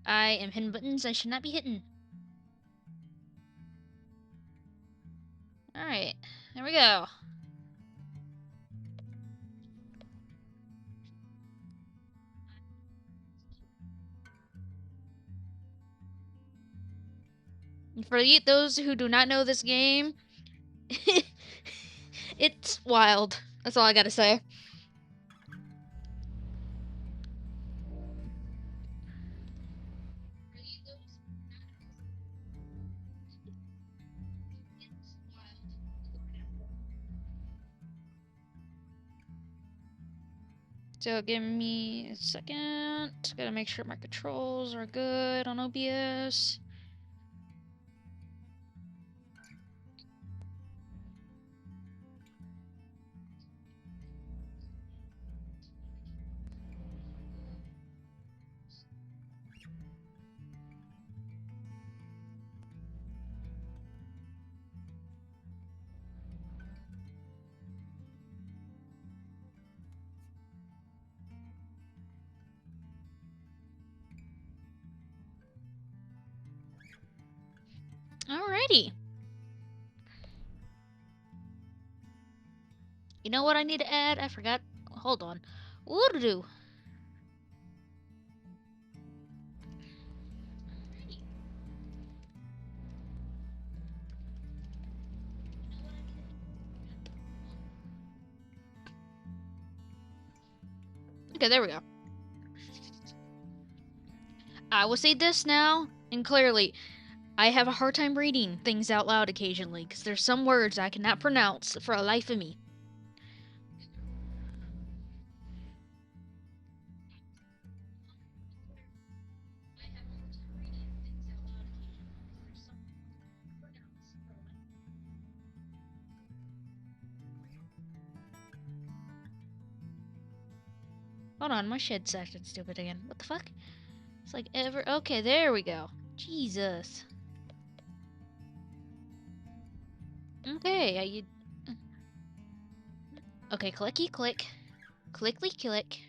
I am hitting buttons I should not be hitting. Alright, there we go. For those who do not know this game, it's wild. That's all I gotta say. So give me a second. Gotta make sure my controls are good on OBS. Alrighty. You know what I need to add? I forgot. Hold on. What to do? Okay, there we go. I will say this now, and clearly, I have a hard time reading things out loud occasionally, because there's some words I cannot pronounce for the life of me. Hold on, my shit's acting stupid again. What the fuck? It's like ever. Okay, there we go. Jesus. Okay, Okay, clicky click. Clickly click.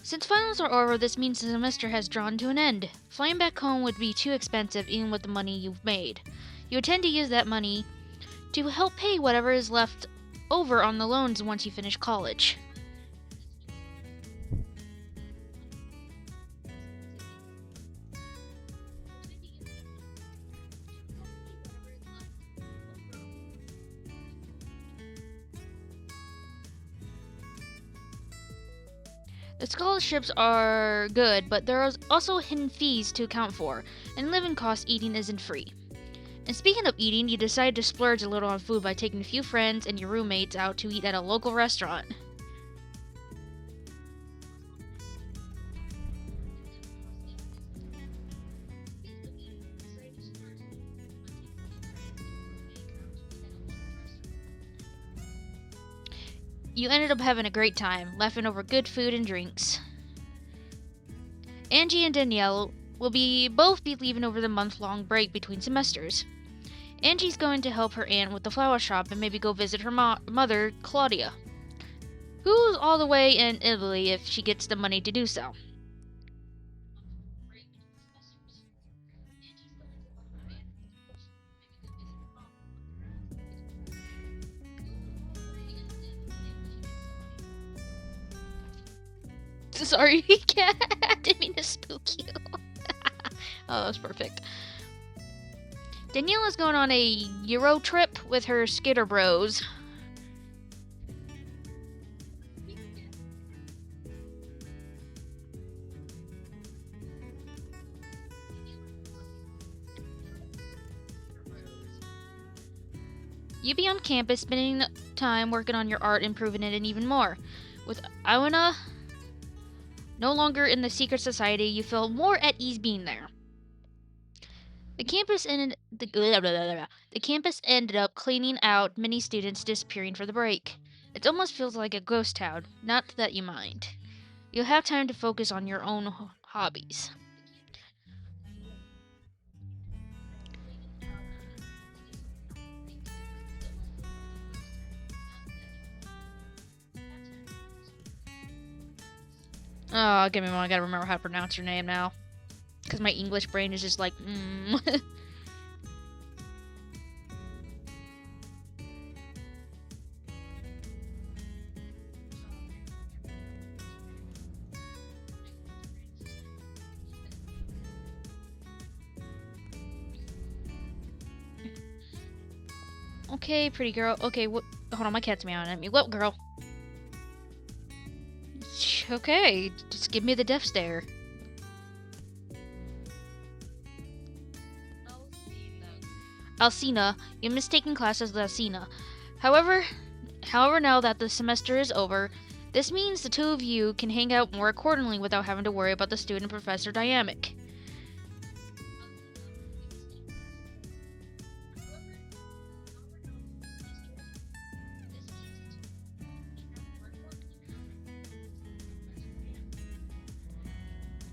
Since finals are over, this means the semester has drawn to an end. Flying back home would be too expensive even with the money you've made. You intend to use that money to help pay whatever is left over on the loans once you finish college. The scholarships are good, but there are also hidden fees to account for, and living costs eating isn't free. And speaking of eating, you decide to splurge a little on food by taking a few friends and your roommates out to eat at a local restaurant. You ended up having a great time, laughing over good food and drinks. Angie and Danielle will both be leaving over the month-long break between semesters. Angie's going to help her aunt with the flower shop and maybe go visit her mother, Claudia, who's all the way in Italy if she gets the money to do so. Sorry, cat. I didn't mean to spook you. Oh, that was perfect. Danielle is going on a Euro trip with her skater bros. You be on campus spending time working on your art, improving it, and even more. With Iwana no longer in the secret society, you feel more at ease being there. The campus ended up cleaning out many students disappearing for the break. It almost feels like a ghost town, not that you mind. You'll have time to focus on your own hobbies. Oh, give me one. I gotta remember how to pronounce your name now. Because my English brain is just like, Okay, pretty girl. Okay, what? Hold on, my cat's meowing at me. What, girl? Okay, just give me the death stare. Alcina, you mistaken class as Alcina. However, now that the semester is over, this means the two of you can hang out more accordingly without having to worry about the student-professor dynamic.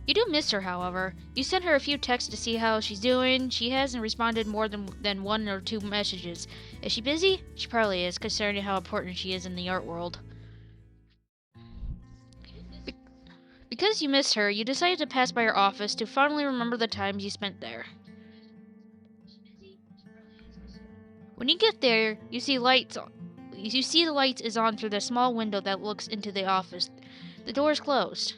You do miss her, however. You sent her a few texts to see how she's doing. She hasn't responded more than one or two messages. Is she busy? She probably is, considering how important she is in the art world. Because you missed her, you decided to pass by her office to fondly remember the times you spent there. When you get there, you see lights. You see the lights is on through the small window that looks into the office. The door is closed.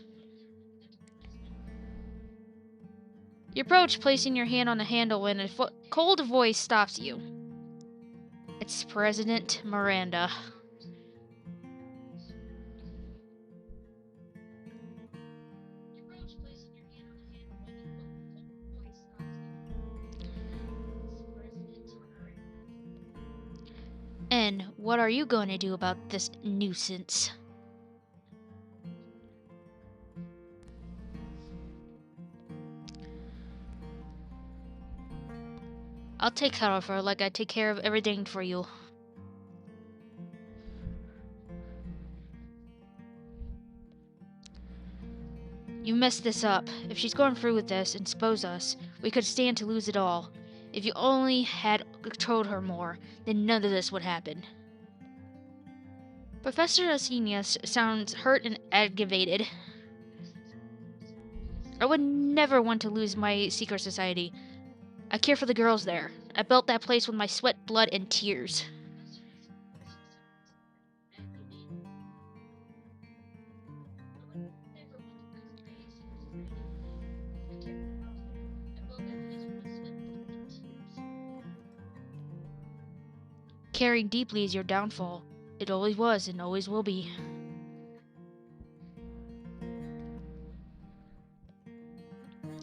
You approach, placing your hand on the handle when a cold voice stops you. It's President Miranda. And what are you going to do about this nuisance? I'll take care of her like I take care of everything for you. You messed this up. If she's going through with this and expose us, we could stand to lose it all. If you only had told her more, then none of this would happen. Professor Alcina sounds hurt and aggravated. I would never want to lose my secret society. I care for the girls there. I built that place with my sweat, blood, and tears. Caring deeply is your downfall. It always was and always will be.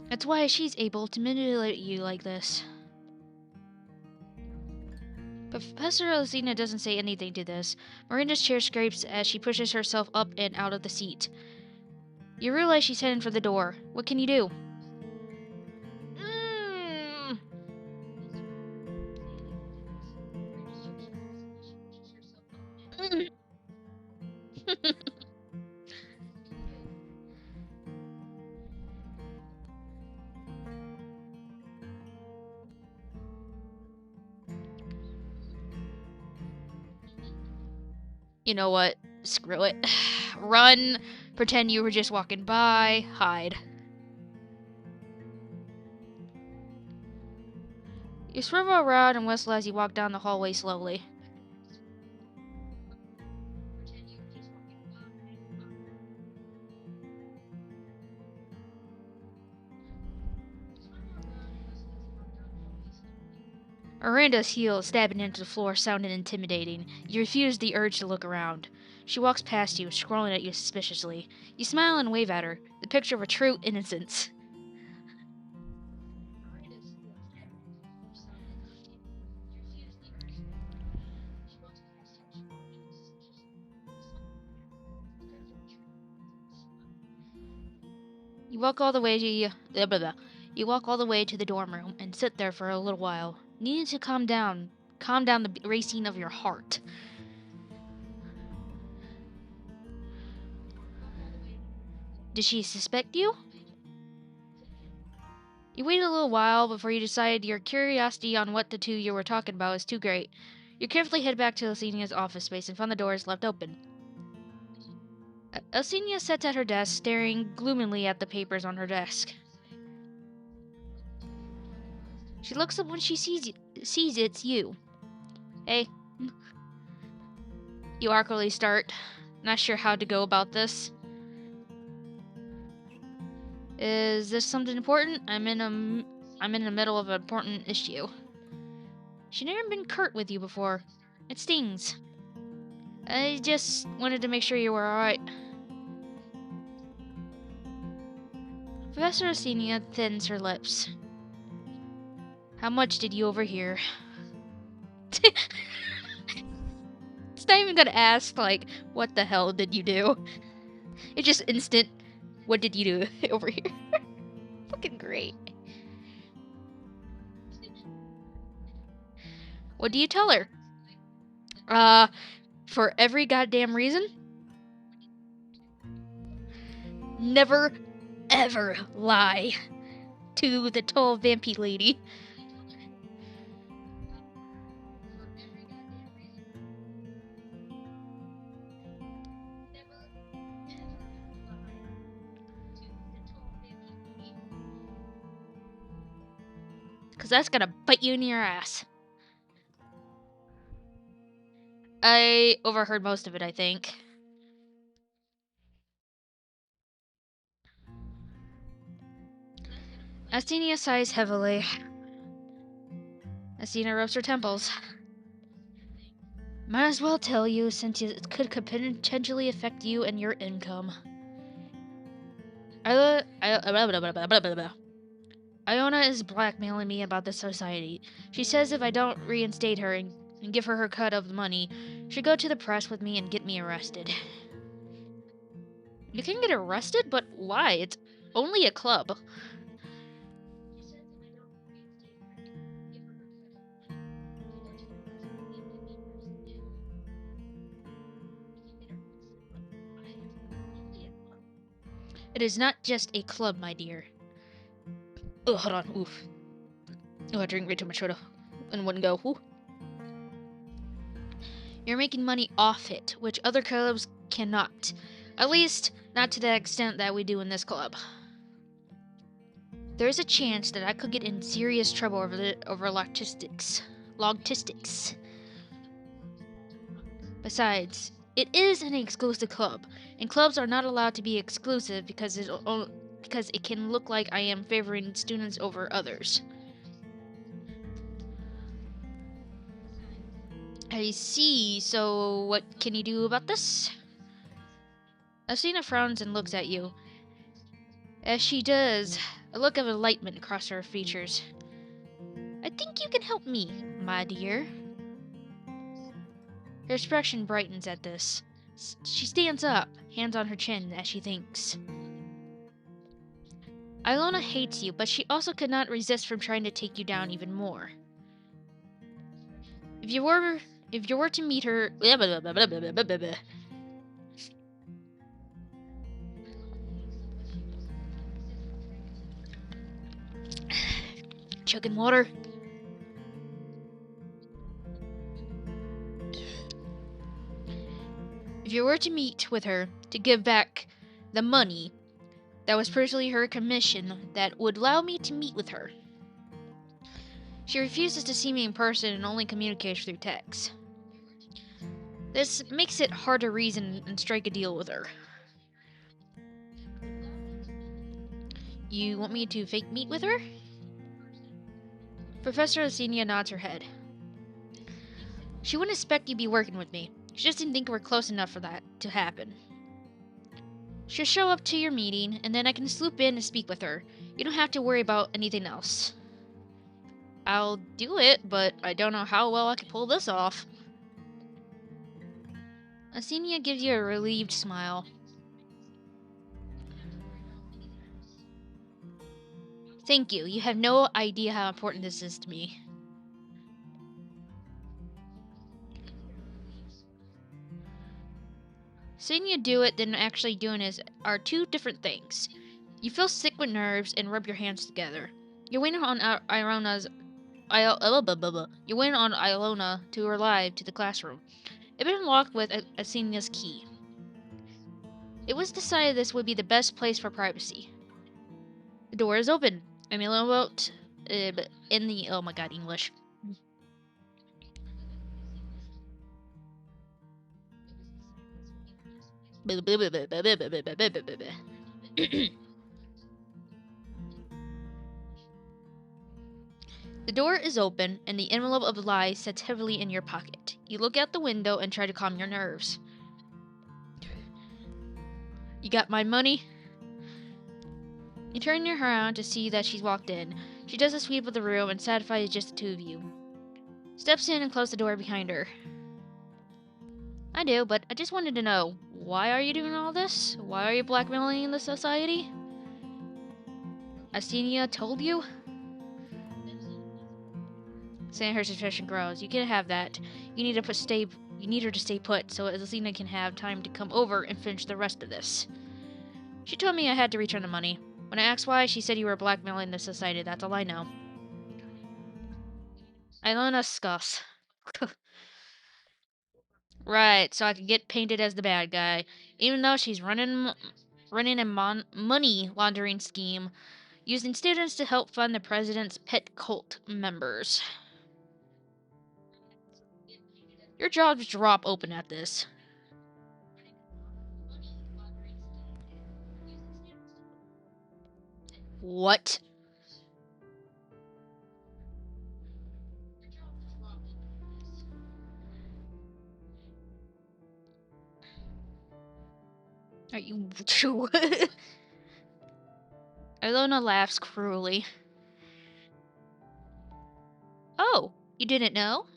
That's why she's able to manipulate you like this. But Professor Alcina doesn't say anything to this. Miranda's chair scrapes as she pushes herself up and out of the seat. You realize she's heading for the door. What can you do? Mm. You know what? Screw it. Run. Pretend you were just walking by. Hide. You swerve around and whistle as you walk down the hallway slowly. Miranda's heels stabbing into the floor sounded intimidating. You refuse the urge to look around. She walks past you, scrolling at you suspiciously. You smile and wave at her, the picture of a true innocence. You walk all the way to You walk all the way to the dorm room and sit there for a little while, needing to calm down the racing of your heart. Did she suspect you? You waited a little while before you decided your curiosity on what the two you were talking about is too great. You carefully head back to Alcinia's office space and found the doors left open. Alcinia sits at her desk, staring gloomily at the papers on her desk. She looks up when she sees it's you. Hey. You awkwardly start, not sure how to go about this. Is this something important? I'm in the middle of an important issue. She's never been curt with you before. It stings. I just wanted to make sure you were alright. Professor Alcina thins her lips. How much did you overhear? It's not even gonna ask, like, what the hell did you do? It's just instant, what did you do over here? Fucking great. What do you tell her? For every goddamn reason? Never, ever lie to the tall vampy lady. Because that's gonna bite you in your ass. I overheard most of it, I think. Astinia sighs heavily. Astina rubs her temples. Might as well tell you, since it could potentially affect you and your income. Iona is blackmailing me about this society. She says if I don't reinstate her and give her cut of the money, she'll go to the press with me and get me arrested. You can get arrested? But why? It's only a club. It is not just a club, my dear. Oh, hold on. Oof. Oh, I drank way too much soda in one go. Ooh. You're making money off it, which other clubs cannot. At least, not to the extent that we do in this club. There is a chance that I could get in serious trouble over logistics. Besides, it is an exclusive club, and clubs are not allowed to be exclusive because it can look like I am favoring students over others. I see. So, what can you do about this? Asina frowns and looks at you. As she does, a look of enlightenment crosses her features. I think you can help me, my dear. Her expression brightens at this. She stands up, hands on her chin, as she thinks. Ilona hates you, but she also could not resist from trying to take you down even more. If you were to meet her... Chugging water. If you were to meet with her to give back the money that was personally her commission that would allow me to meet with her. She refuses to see me in person and only communicates through text. This makes it hard to reason and strike a deal with her. You want me to fake meet with her? Professor Alcina nods her head. She wouldn't expect you to be working with me. She just didn't think we're close enough for that to happen. She'll show up to your meeting, and then I can swoop in and speak with her. You don't have to worry about anything else. I'll do it, but I don't know how well I can pull this off. Alcina gives you a relieved smile. Thank you. You have no idea how important this is to me. Seeing you do it than actually doing it are two different things. You feel sick with nerves and rub your hands together. You're waiting on You're waiting on Ilona to arrive to the classroom. It had been locked with Alcina's key. It was decided this would be the best place for privacy. The door is open. Emilio wrote in the oh my god English. The door is open, and the envelope of lies sits heavily in your pocket. You look out the window and try to calm your nerves. You got my money? You turn around to see that she's walked in. She does a sweep of the room and satisfies it's just the two of you. Steps in and closes the door behind her. I do, but I just wanted to know, why are you doing all this? Why are you blackmailing the society? Alcina told you? Saying her suspicion grows. You can't have that. You need her to stay put so Alcina can have time to come over and finish the rest of this. She told me I had to return the money. When I asked why, she said you were blackmailing the society. That's all I know. Ilona scoffs. Right, so I could get painted as the bad guy, even though she's running a money laundering scheme, using students to help fund the president's pet cult members. Your jaws drop open at this. What? Are you... Ilona laughs cruelly. Oh, you didn't know?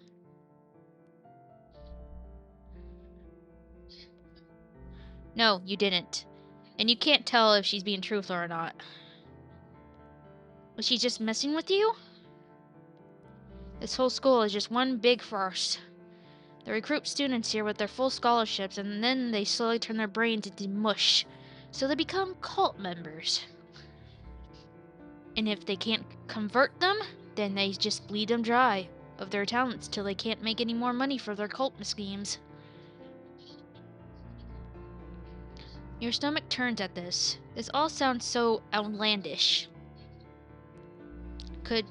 No, you didn't. And you can't tell if she's being truthful or not. Was she just messing with you? This whole school is just one big farce. They recruit students here with their full scholarships, and then they slowly turn their brains into mush, so they become cult members. And if they can't convert them, then they just bleed them dry of their talents till they can't make any more money for their cult schemes. Your stomach turns at this. This all sounds so outlandish. Could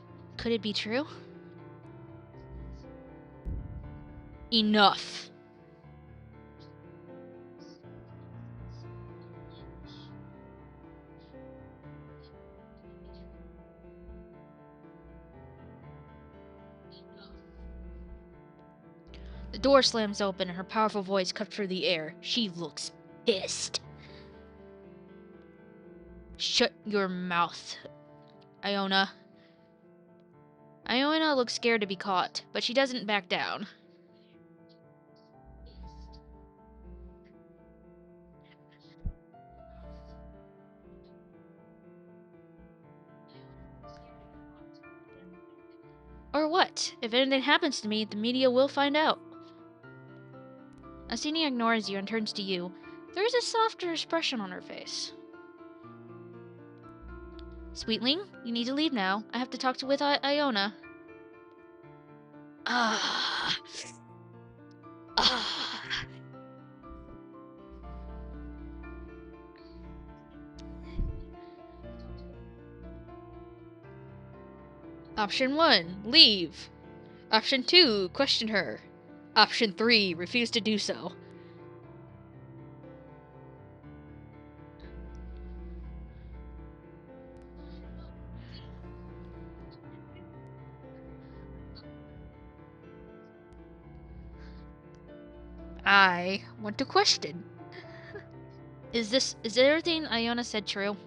it be true? Enough. The door slams open and her powerful voice cuts through the air. She looks pissed. Shut your mouth, Iona. Iona looks scared to be caught, but she doesn't back down. Or what? If anything happens to me, the media will find out. Alcina ignores you and turns to you. There is a softer expression on her face. Sweetling, you need to leave now. I have to talk with Iona. Ah. Ah. Option 1, leave. Option 2, question her. Option 3, refuse to do so. I want to question. Is everything Iona said true?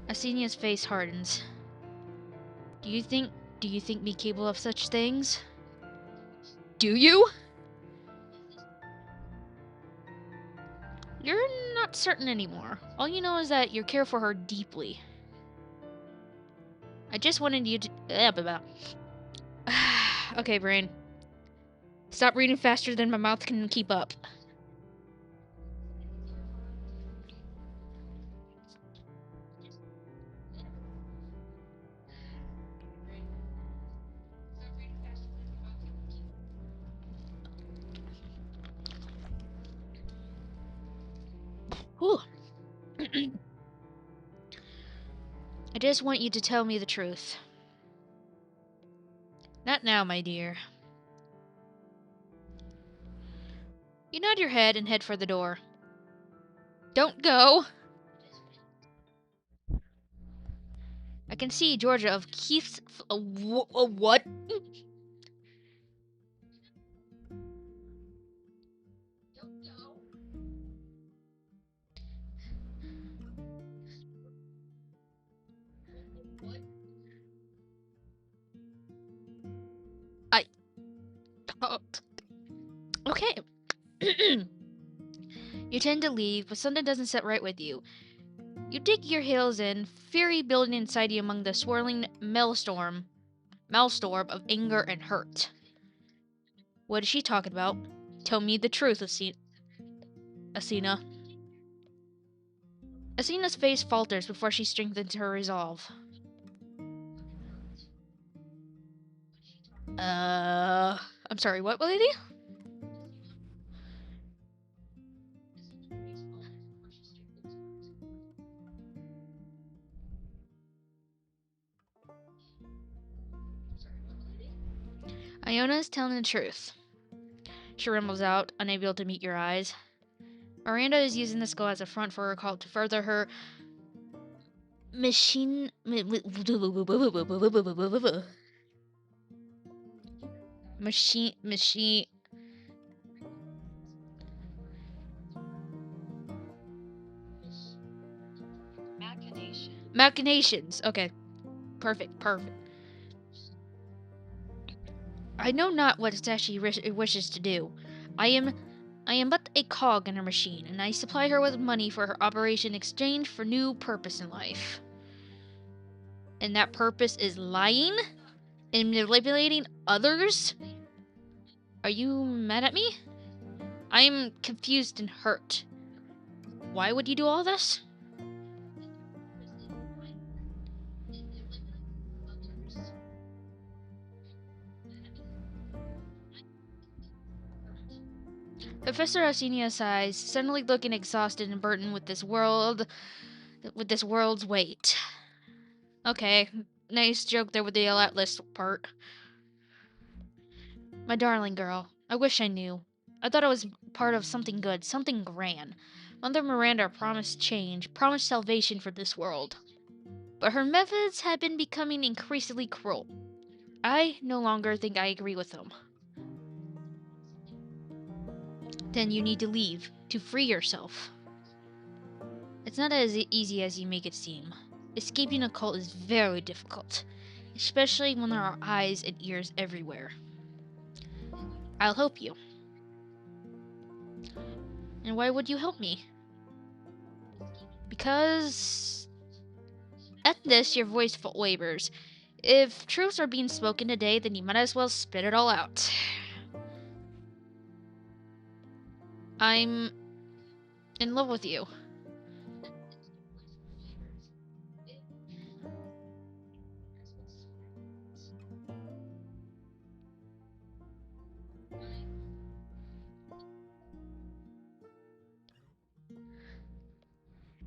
Alcina's face hardens. Do you think me capable of such things? Do you? You're not certain anymore. All you know is that you care for her deeply. I just wanted you to... Okay, brain. Stop reading faster than my mouth can keep up. I just want you to tell me the truth. Not now, my dear. You nod your head and head for the door. Don't go! I can see Georgia of Keith's. What? I. Oh, okay. You tend to leave, but something doesn't sit right with you. You dig your heels in, fury building inside you among the swirling maelstrom of anger and hurt. What is she talking about? Tell me the truth, Alcina. Alcina's face falters before she strengthens her resolve. I'm sorry, what, lady? Iona is telling the truth. She rumbles out, unable to meet your eyes. Miranda is using the skull as a front for her call to further her machine. Machine. Machinations. Okay. Perfect. I know not what it actually wishes to do. I am but a cog in her machine, and I supply her with money for her operation in exchange for new purpose in life. And that purpose is lying and manipulating others? Are you mad at me? I am confused and hurt. Why would you do all this? Professor Alcina sighs, suddenly looking exhausted and burdened with this world's weight. Okay, nice joke there with the Atlas part. My darling girl, I wish I knew. I thought I was part of something good, something grand. Mother Miranda promised change, promised salvation for this world. But her methods have been becoming increasingly cruel. I no longer think I agree with them. Then you need to leave, to free yourself. It's not as easy as you make it seem. Escaping a cult is very difficult, especially when there are eyes and ears everywhere. I'll help you. And why would you help me? Because at this, your voice wavers. If truths are being spoken today, then you might as well spit it all out. I'm in love with you.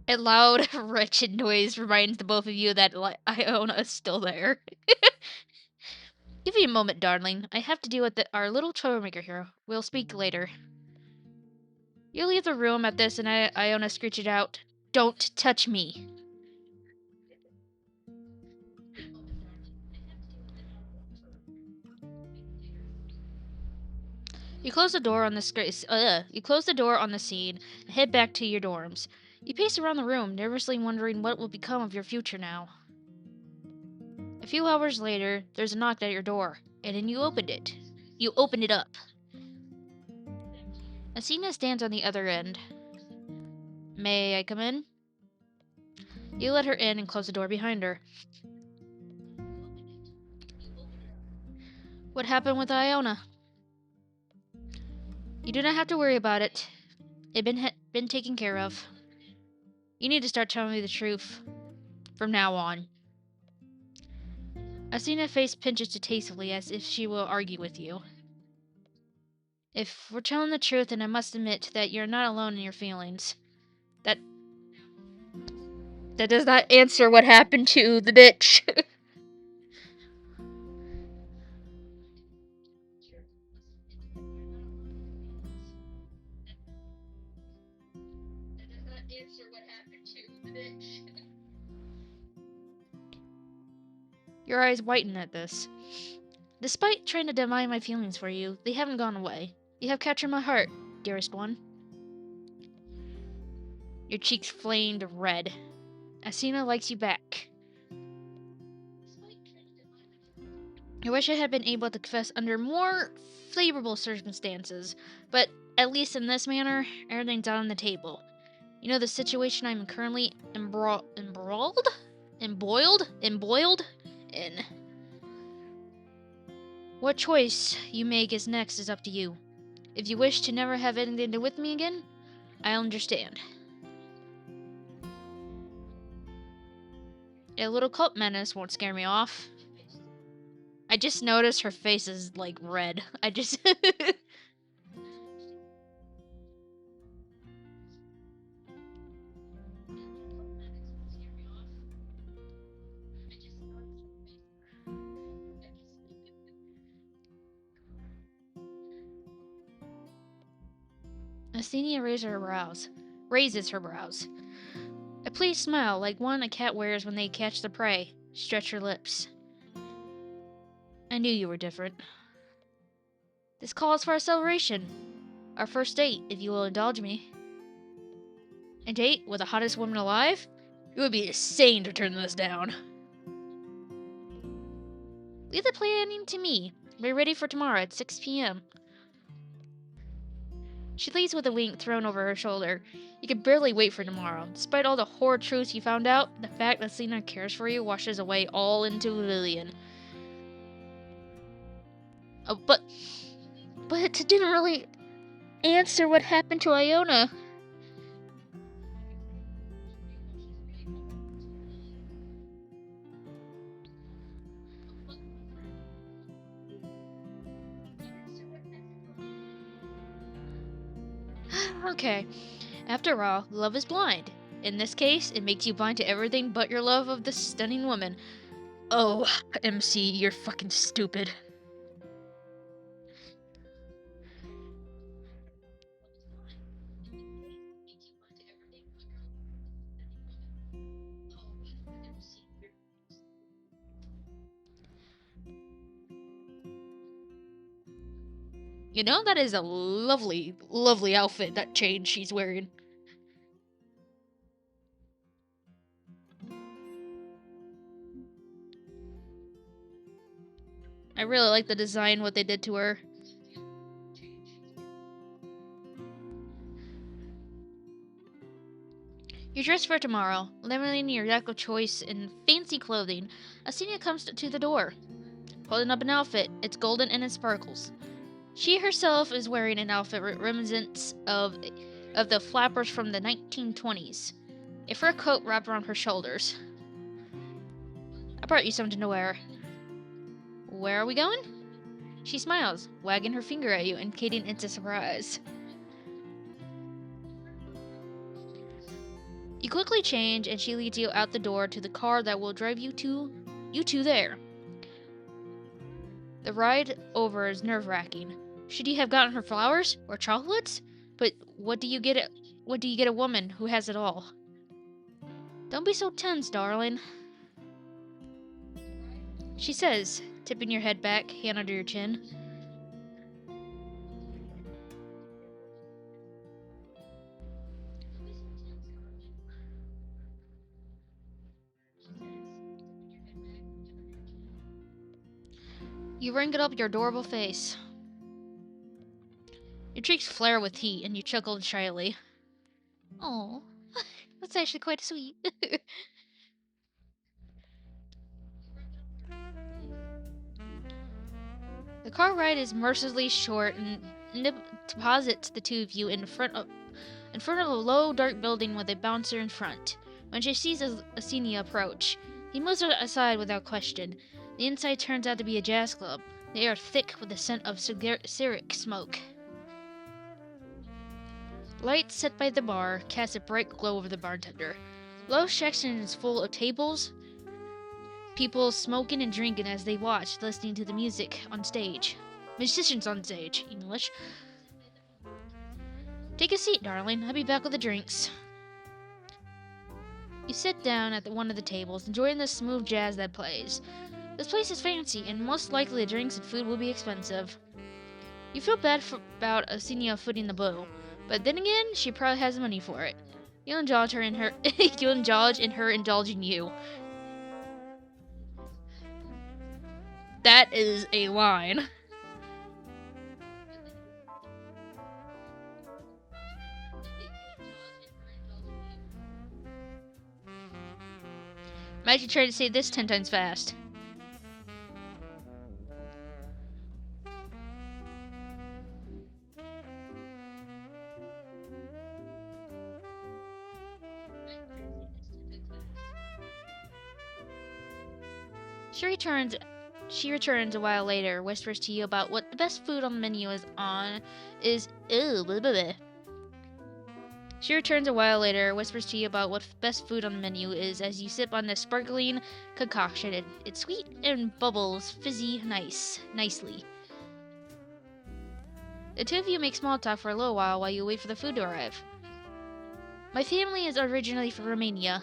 A loud, wretched noise reminds the both of you that Iona is still there. Give me a moment, darling. I have to deal with our little troublemaker here. We'll speak later. You leave the room at this, and Iona screeches out, "Don't touch me!" You close the door on you close the door on the scene and head back to your dorms. You pace around the room, nervously wondering what will become of your future now. A few hours later, there's a knock at your door, and then you opened it. You open it up. Alcina stands on the other end. May I come in? You let her in and close the door behind her. What happened with Iona? You do not have to worry about it. It's been taken care of. You need to start telling me the truth from now on. Alcina's face pinches distastefully as if she will argue with you. If we're telling the truth, then I must admit that you're not alone in your feelings. That That does not answer what happened to the bitch. Your eyes whiten at this. Despite trying to deny my feelings for you, they haven't gone away. You have captured my heart, dearest one. Your cheeks flamed red. Alcina likes you back. I wish I had been able to confess under more favorable circumstances, but at least in this manner, everything's out on the table. You know the situation I'm currently embroiled in. What choice you make is next is up to you. If you wish to never have anything to do with me again, I'll understand. A little cult menace won't scare me off. I just noticed her face is, like, red. Alcina raises her brows. A pleased smile, like one a cat wears when they catch the prey, stretch her lips. I knew you were different. This calls for a celebration. Our first date, if you will indulge me. A date with the hottest woman alive? It would be insane to turn this down. Leave the planning to me. Be ready for tomorrow at 6 p.m. She leaves with a wink thrown over her shoulder. You can barely wait for tomorrow. Despite all the horrid truths you found out, the fact that Alcina cares for you washes away all into oblivion. Oh, but it didn't really answer what happened to Iona. Okay. After all, love is blind. In this case, it makes you blind to everything but your love of this stunning woman. Oh, MC, you're fucking stupid. You know, that is a lovely, lovely outfit, that chain she's wearing. I really like the design, what they did to her. You're dressed for tomorrow, limiting your deck of choice in fancy clothing. Alcina comes to the door, holding up an outfit. It's golden and it sparkles. She herself is wearing an outfit reminiscent of the flappers from the 1920s. A fur coat wrapped around her shoulders. I brought you something to wear. Where are we going? She smiles, wagging her finger at you, indicating it's a surprise. You quickly change, and she leads you out the door to the car that will drive you two there. The ride over is nerve-wracking. Should you have gotten her flowers or chocolates? But what do you get a woman who has it all? Don't be so tense, darling, she says, tipping your head back, hand under your chin. You wrinkled up your adorable face. Your cheeks flare with heat, and you chuckled shyly. Oh, that's actually quite sweet. The car ride is mercilessly short and deposits the two of you in front of a low, dark building with a bouncer in front. When she sees Alcina approach, he moves her aside without question. The inside turns out to be a jazz club. The air thick with the scent of cigarette smoke. Lights set by the bar cast a bright glow over the bartender. Low section is full of tables, people smoking and drinking as they watch, listening to the music on stage. Musicians on stage, English. Take a seat, darling. I'll be back with the drinks. You sit down at one of the tables, enjoying the smooth jazz that plays. This place is fancy, and most likely the drinks and food will be expensive. You feel bad about Alcina footing the bill, but then again, she probably has money for it. You'll indulge her in her. You'll indulge in her indulging you. That is a line. Might you try to say this 10 times fast? She returns a while later, whispers to you about what the best food on the menu She returns a while later, whispers to you about what best food on the menu is as you sip on the sparkling concoction. It's sweet and bubbles, fizzy, nicely. The two of you make small talk for a little while you wait for the food to arrive. My family is originally from Romania.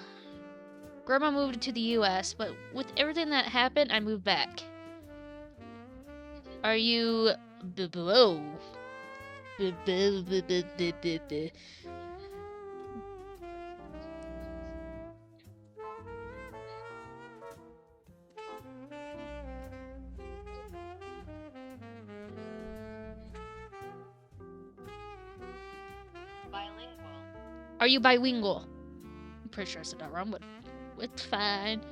Grandma moved to the US, but with everything that happened, I moved back. Are you... Are you bilingual? I'm pretty sure I said that wrong, but it's fine.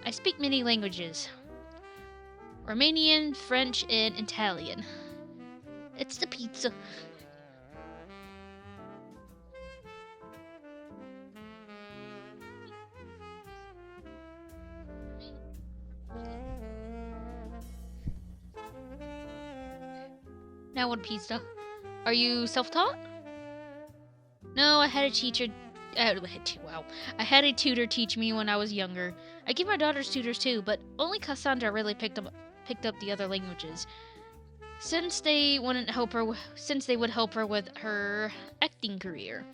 I speak many languages. Romanian, French, and Italian. It's the pizza. Now what pizza? Are you self-taught? No, I had a teacher. I had a tutor teach me when I was younger. I give my daughters tutors too, but only Cassandra really picked up the other languages, since they would help her with her acting career.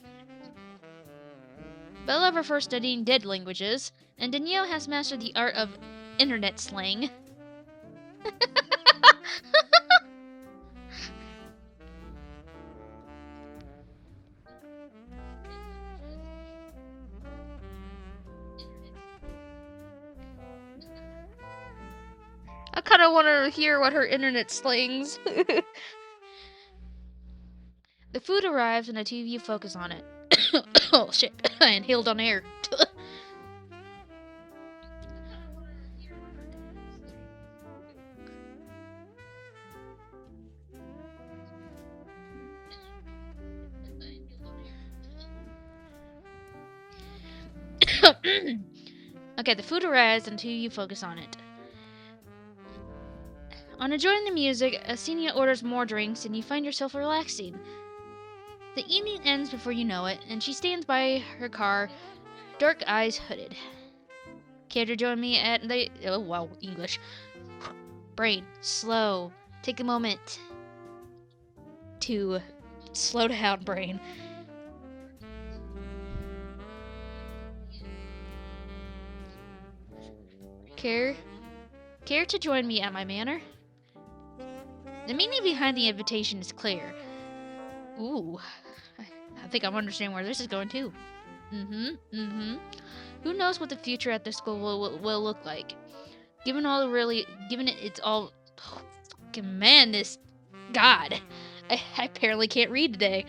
Bella prefers studying dead languages, and Danielle has mastered the art of internet slang. I kind of want to hear what her internet slings. The food arrives and the two of you focus on it. Oh shit, I inhaled on air. Okay, the food arrives and the two of you focus on it. On enjoying the music, Alcina orders more drinks and you find yourself relaxing. The evening ends before you know it, and she stands by her car, dark eyes hooded. Care to join me at the... Oh, wow, English. Brain, slow. Take a moment to slow down, brain. Care to join me at my manor? The meaning behind the invitation is clear. Ooh, I think I'm understanding where this is going too. Who knows what the future at this school will look like? Given it it's all... Oh, man, this... God. I apparently can't read today.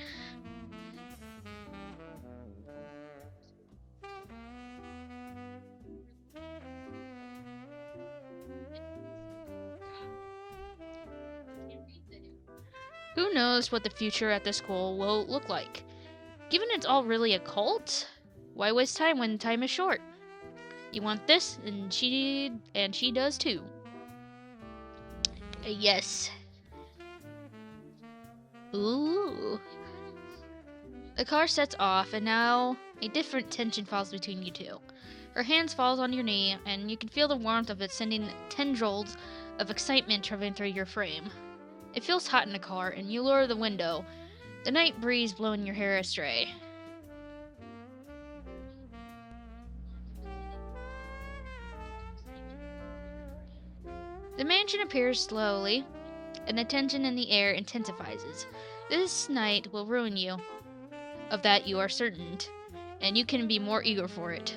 Who knows what the future at this school will look like? Given it's all really a cult, why waste time when time is short? You want this, and she does too. Yes. Ooh. The car sets off, and now A different tension falls between you two. Her hands falls on your knee, and you can feel the warmth of it sending tendrils of excitement traveling through your frame. It feels hot in the car, and you lower the window, the night breeze blowing your hair astray. The mansion appears slowly, and the tension in the air intensifies. This night will ruin you. Of that you are certain, and you can be more eager for it.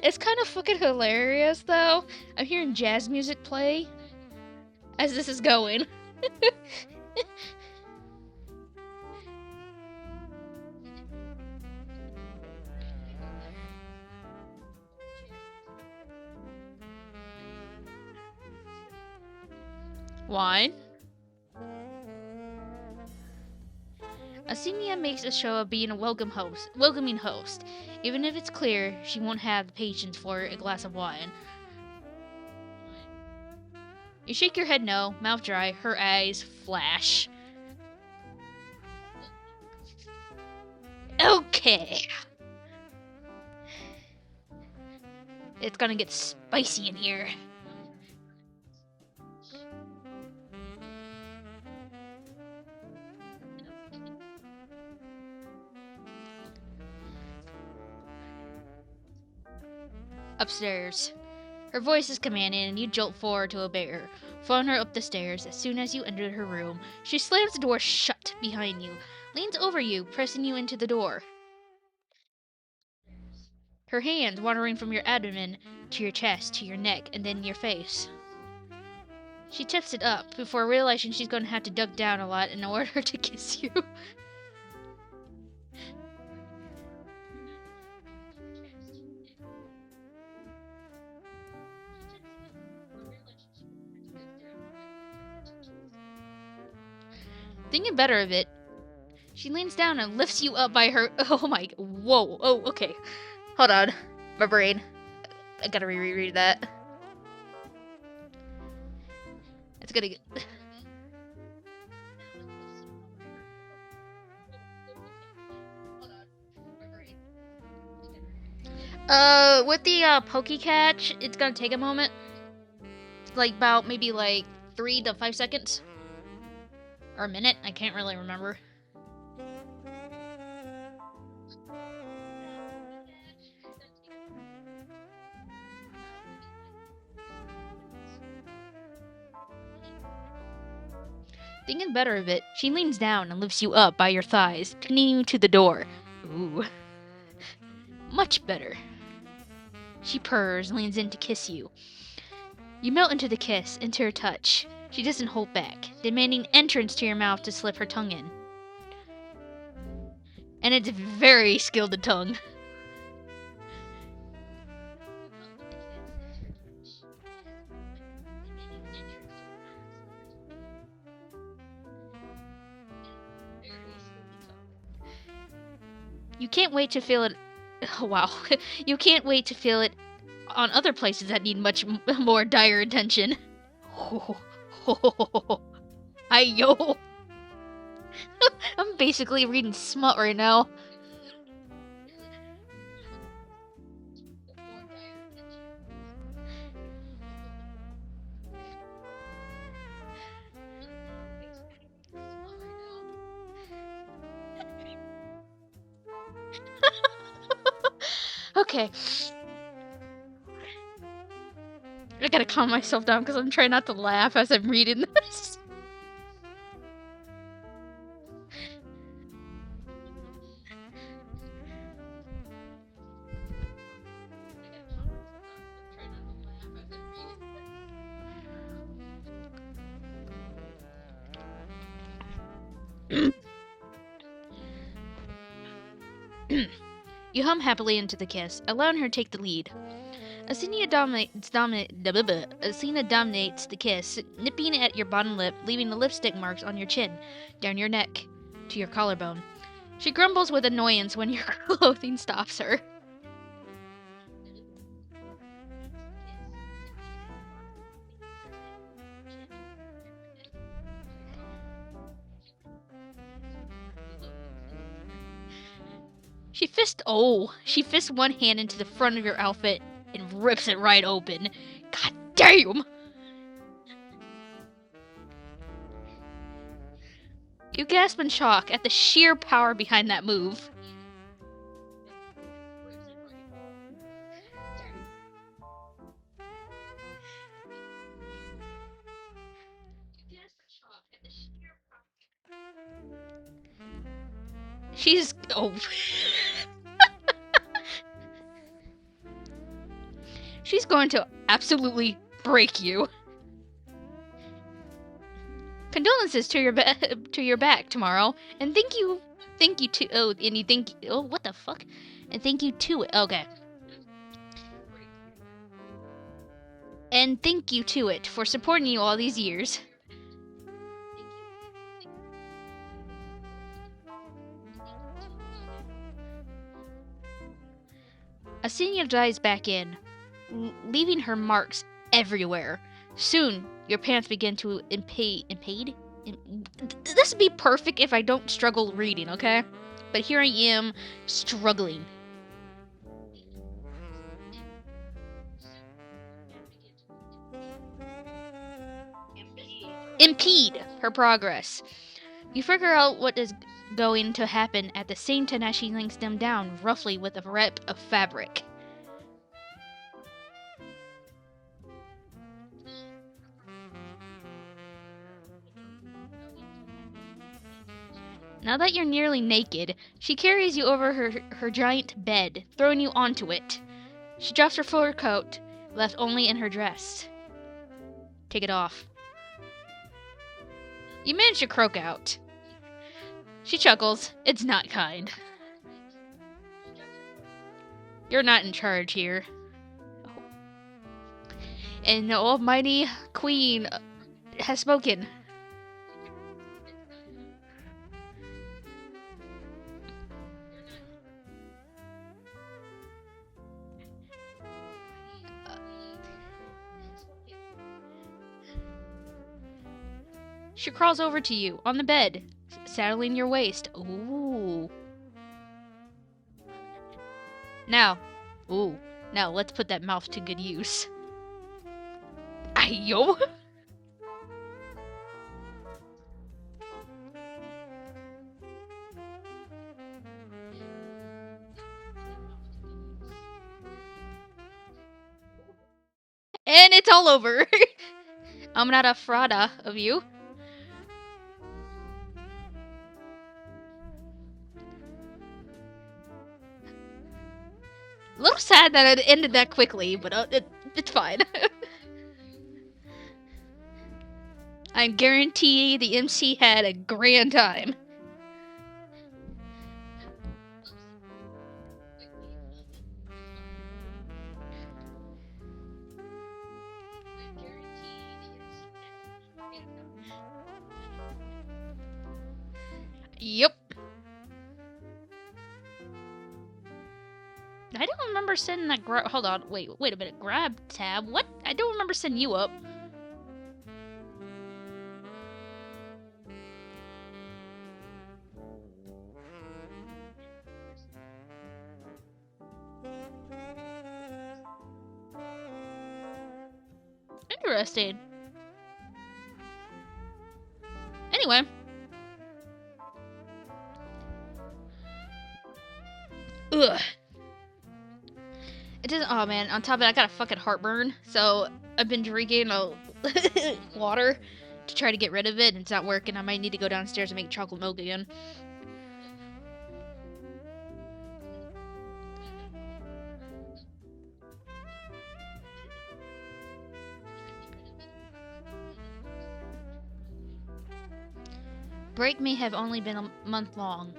It's kind of fucking hilarious, though. I'm hearing jazz music play as this is going. Wine? Alcina makes a show of being a welcoming host, even if it's clear she won't have the patience for a glass of wine. You shake your head no, mouth dry, her eyes flash. Okay. It's gonna get spicy in here. Upstairs. Her voice is commanding, and you jolt forward to obey her, following her up the stairs. As soon as you enter her room, she slams the door shut behind you, leans over you, pressing you into the door. Her hands wandering from your abdomen to your chest, to your neck, and then your face. She tips it up before realizing she's going to have to duck down a lot in order to kiss you. Thinking better of it, she leans down and lifts you up by her. Oh my. Whoa. Oh, okay. Hold on. My brain. I gotta reread that. It's gonna get. With the pokey catch, it's gonna take a moment. Like about maybe like 3 to 5 seconds. Or a minute, I can't really remember. Thinking better of it, she leans down and lifts you up by your thighs, pinning you to the door. Ooh. Much better. She purrs, leans in to kiss you. You melt into the kiss, into her touch. She doesn't hold back, demanding entrance to your mouth to slip her tongue in. And it's very skilled tongue. You can't wait to feel it. Oh, wow. You can't wait to feel it on other places that need much more dire attention. Yo. I'm basically reading smut right now. Okay. I gotta calm myself down because I'm trying not to laugh as I'm reading this. You hum happily into the kiss, allowing her to take the lead. Alcina dominates the kiss, nipping at your bottom lip, leaving the lipstick marks on your chin, down your neck, to your collarbone. She grumbles with annoyance when your clothing stops her. She fists one hand into the front of your outfit and rips it right open. God damn! You gasp in shock at the sheer power behind that move. She's... oh... She's going to absolutely break you. Condolences to your back tomorrow, and thank you to what the fuck? And thank you to it. Okay. And thank you to it for supporting you all these years. Alcina dives back in, leaving her marks everywhere. Soon, your pants begin to impede? This would be perfect if I don't struggle reading, okay? But here I am, struggling. Impede her progress. You figure out what is going to happen at the same time as she links them down roughly with a rep of fabric. Now that you're nearly naked, she carries you over her giant bed, throwing you onto it. She drops her fur coat, left only in her dress. Take it off. You manage to croak out. She chuckles. It's not kind. You're not in charge here. Oh. And the almighty queen has spoken. She crawls over to you on the bed, saddling your waist. Ooh. Now, let's put that mouth to good use. Ayo. And it's all over. I'm not afraid of you. A little sad that it ended that quickly, but it's fine. I guarantee the MC had a grand time. Yep. I don't remember sending that hold on, wait a minute. Grab tab? What? I don't remember sending you up. Interesting. Anyway. Ugh. It doesn't. Oh man! On top of it, I got a fucking heartburn, so I've been drinking water to try to get rid of it, and it's not working. I might need to go downstairs and make chocolate milk again. Break may have only been a month long,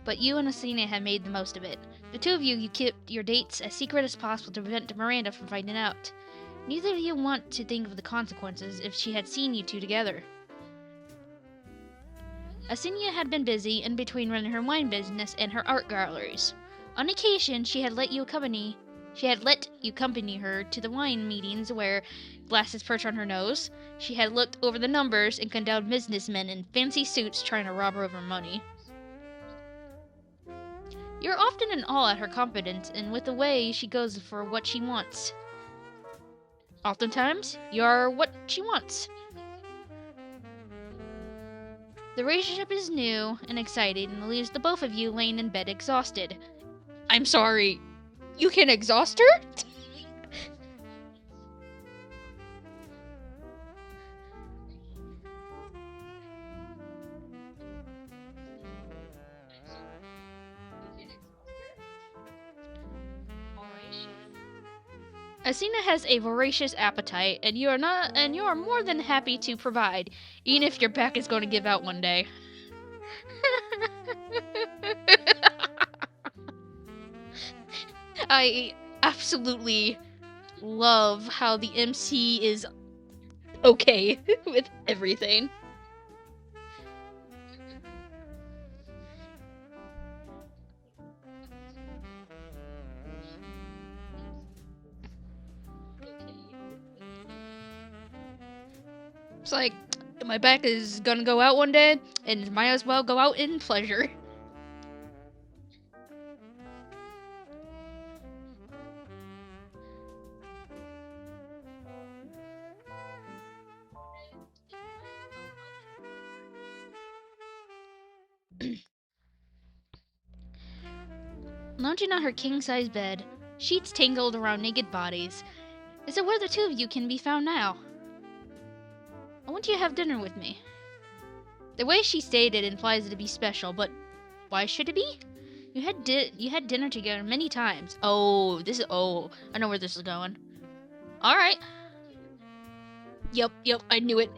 but you and Alcina have made the most of it. The two of you kept your dates as secret as possible to prevent Miranda from finding out. Neither of you want to think of the consequences if she had seen you two together. Alcina had been busy in between running her wine business and her art galleries. On occasion, she had let you accompany her to the wine meetings where, glasses perched on her nose, she had looked over the numbers and condemned businessmen in fancy suits trying to rob her of her money. You're often in awe at her confidence and with the way she goes for what she wants. Oftentimes, you're what she wants. The relationship is new and exciting and leaves the both of you laying in bed exhausted. I'm sorry, you can exhaust her? Alcina has a voracious appetite, and you are more than happy to provide, even if your back is going to give out one day. I absolutely love how the MC is okay with everything. It's like, my back is gonna go out one day, and it might as well go out in pleasure. Lounging on her king-size bed, sheets tangled around naked bodies, is it where the two of you can be found now? I want you to have dinner with me. The way she stated implies it to be special, but why should it be? You had dinner together many times. Oh, I know where this is going. All right. Yep, I knew it.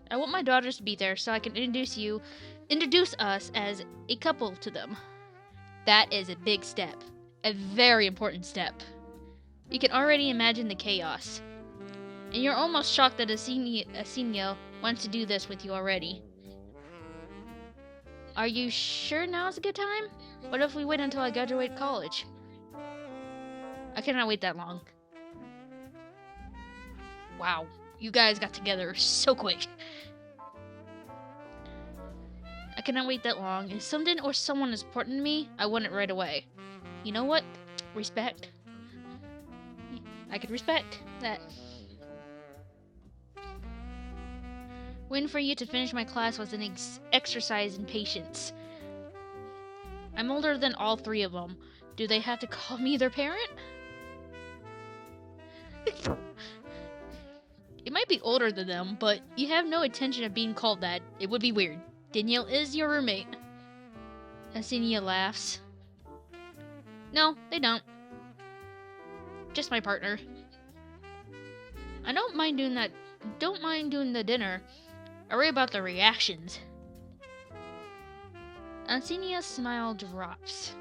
I want my daughters to be there so I can introduce us as a couple to them. That is a big step. A very important step. You can already imagine the chaos. And you're almost shocked that Alcina wants to do this with you already. Are you sure now's a good time? What if we wait until I graduate college? I cannot wait that long. Wow, you guys got together so quick. I cannot wait that long. If something or someone is important to me, I want it right away. You know what? Respect. I could respect that. Waiting for you to finish my class was an exercise in patience. I'm older than all three of them. Do they have to call me their parent? It might be older than them, but you have no intention of being called that. It would be weird. Danielle is your roommate. Alcina laughs. No, they don't. Just my partner. I don't mind doing the dinner. I worry about the reactions. Alcina's smile drops.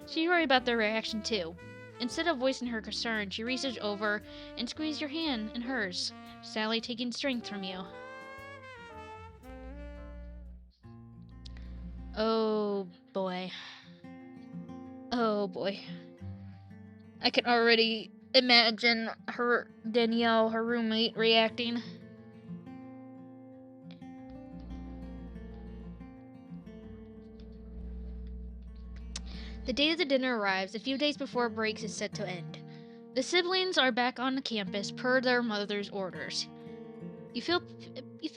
She worried about their reaction too. Instead of voicing her concern, she reaches over and squeezes your hand in hers, sadly taking strength from you. Oh boy. Oh boy. I can already imagine Danielle, her roommate, reacting. The day of the dinner arrives, a few days before breaks is set to end. The siblings are back on the campus per their mother's orders. You feel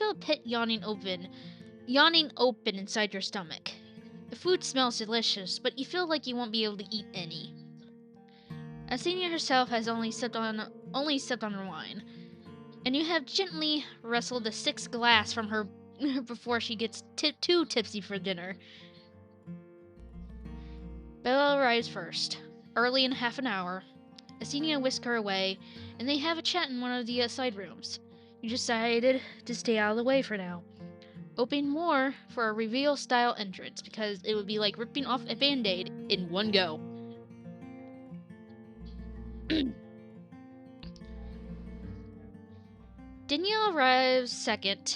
a pit yawning open inside your stomach. The food smells delicious, but you feel like you won't be able to eat any. Alcina herself has only sipped on her wine, and you have gently wrestled the sixth glass from her before she gets too tipsy for dinner. Bella arrives first, early in half an hour. Alcina whisks her away, and they have a chat in one of the side rooms. You decided to stay out of the way for now. Hoping more for a reveal-style entrance, because it would be like ripping off a band-aid in one go. Danielle arrives second,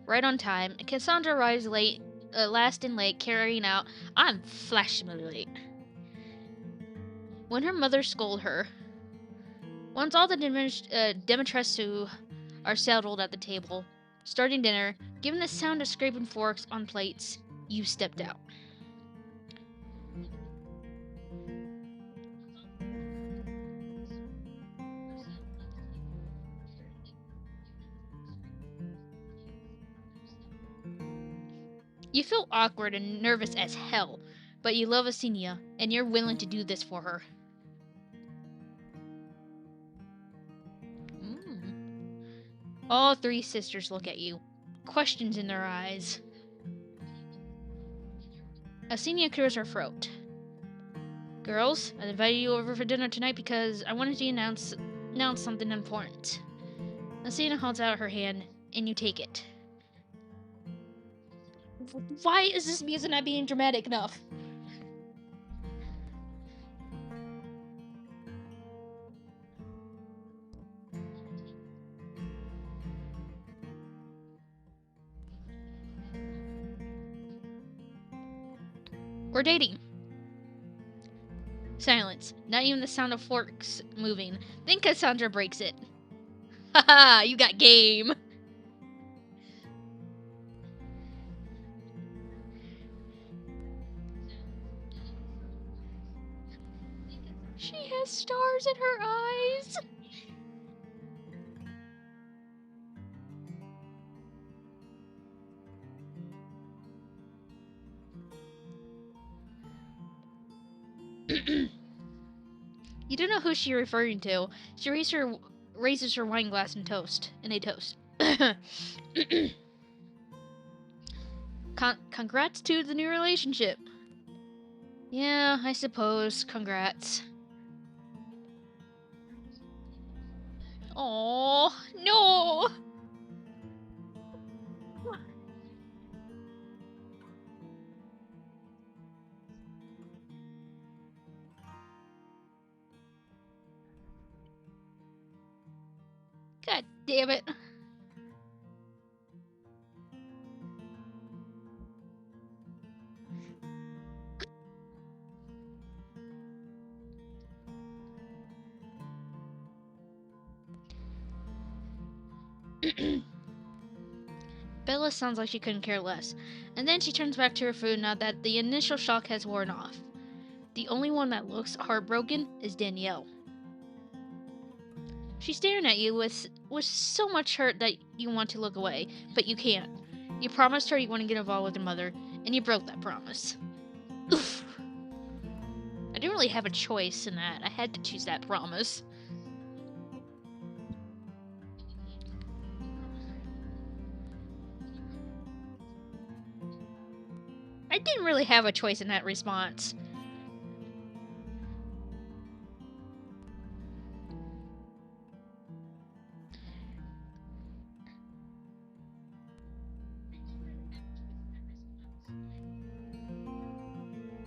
right on time, and Cassandra arrives last and late, carrying out, I'm flashingly late. When her mother scolded her, Once all the Dimitrescu are settled at the table, starting dinner, given the sound of scraping forks on plates, you stepped out. You feel awkward and nervous as hell, but you love Alcina, and you're willing to do this for her. All three sisters look at you, questions in their eyes. Alcina clears her throat. Girls, I invited you over for dinner tonight because I wanted to announce something important. Alcina holds out her hand, and you take it. Why is this music not being dramatic enough? We're dating. Silence. Not even the sound of forks moving. Then Cassandra breaks it. Haha, you got game. She has stars in her eyes. You don't know who she's referring to. She raises her wine glass in a toast. Congrats to the new relationship. Yeah, I suppose. Congrats. Oh no! God damn it. Bella sounds like she couldn't care less, and then she turns back to her food now that the initial shock has worn off. The only one that looks heartbroken is Danielle. She's staring at you with so much hurt that you want to look away, but you can't. You promised her you wouldn't get involved with her mother, and you broke that promise. Oof. I didn't really have a choice in that. I had to choose that promise. I didn't really have a choice in that response.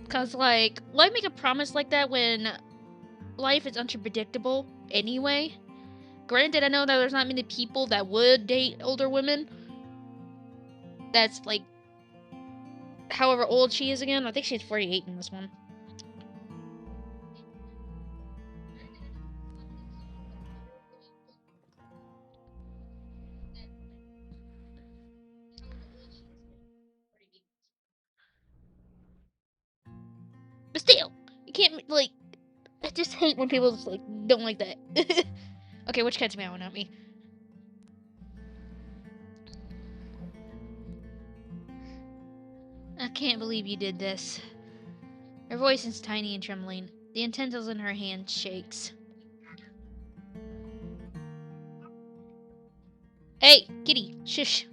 Cause like, why make a promise like that when life is unpredictable anyway? Granted, I know that there's not many people that would date older women. That's like, however old she is again. I think she's 48 in this one. But still, you can't like. I just hate when people just like don't like that. Okay, which cat's meowing at me? I can't believe you did this. Her voice is tiny and trembling. The utensils in her hand shakes. Hey, kitty, shush.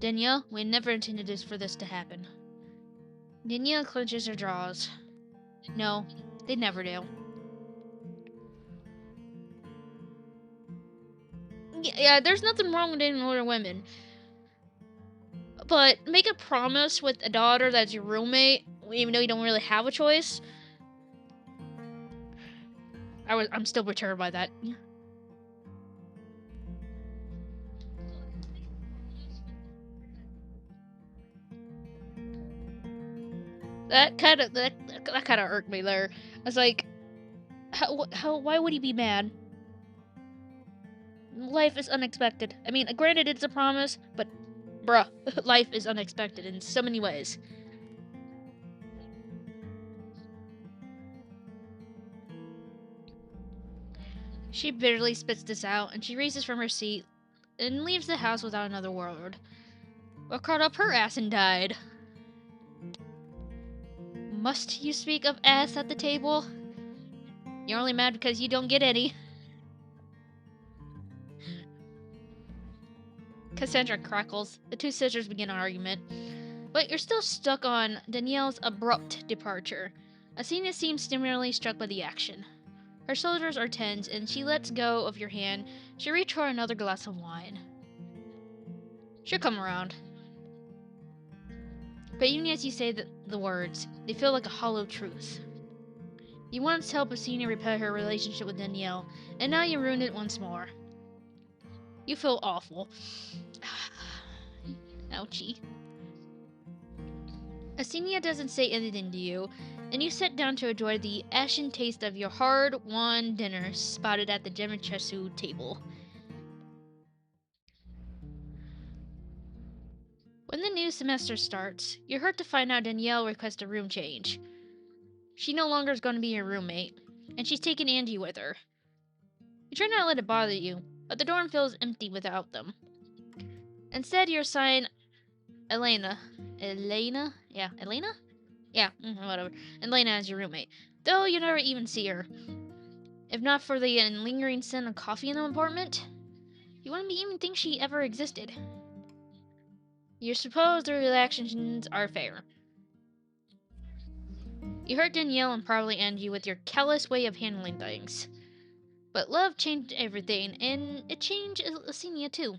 Danielle, we never intended for this to happen. Danielle clenches her jaws. No, they never do. Yeah, there's nothing wrong with dating older women. But make a promise with a daughter that's your roommate, even though you don't really have a choice. I'm still perturbed by that. That kind of irked me there. I was like, why would he be mad? Life is unexpected. I mean, granted it's a promise, but bruh, life is unexpected in so many ways. She bitterly spits this out, and she raises from her seat and leaves the house without another word. What caught up her ass and died? Must you speak of ass at the table? You're only mad because you don't get any. Cassandra crackles. The two sisters begin an argument. But you're still stuck on Danielle's abrupt departure. Alcina seems similarly struck by the action. Her shoulders are tense, and she lets go of your hand. She reaches for another glass of wine. She'll come around. But even as you say the words, they feel like a hollow truth. You once helped Alcina repair her relationship with Danielle, and now you ruined it once more. You feel awful. Ouchie. Alcina doesn't say anything to you, and you sit down to enjoy the ashen taste of your hard-won dinner spotted at the Dimitrescu table. When the new semester starts, you're hurt to find out Danielle requests a room change. She no longer is going to be your roommate, and she's taken Angie with her. You try not to let it bother you, but the dorm feels empty without them. Instead, you're assigned Elena? Yeah, Elena? Yeah, whatever. Elena as your roommate, though you never even see her. If not for the lingering scent of coffee in the apartment, you wouldn't even think she ever existed. You suppose the reactions are fair. You hurt Danielle and probably Angie with your callous way of handling things. But love changed everything, and it changed Alcina too.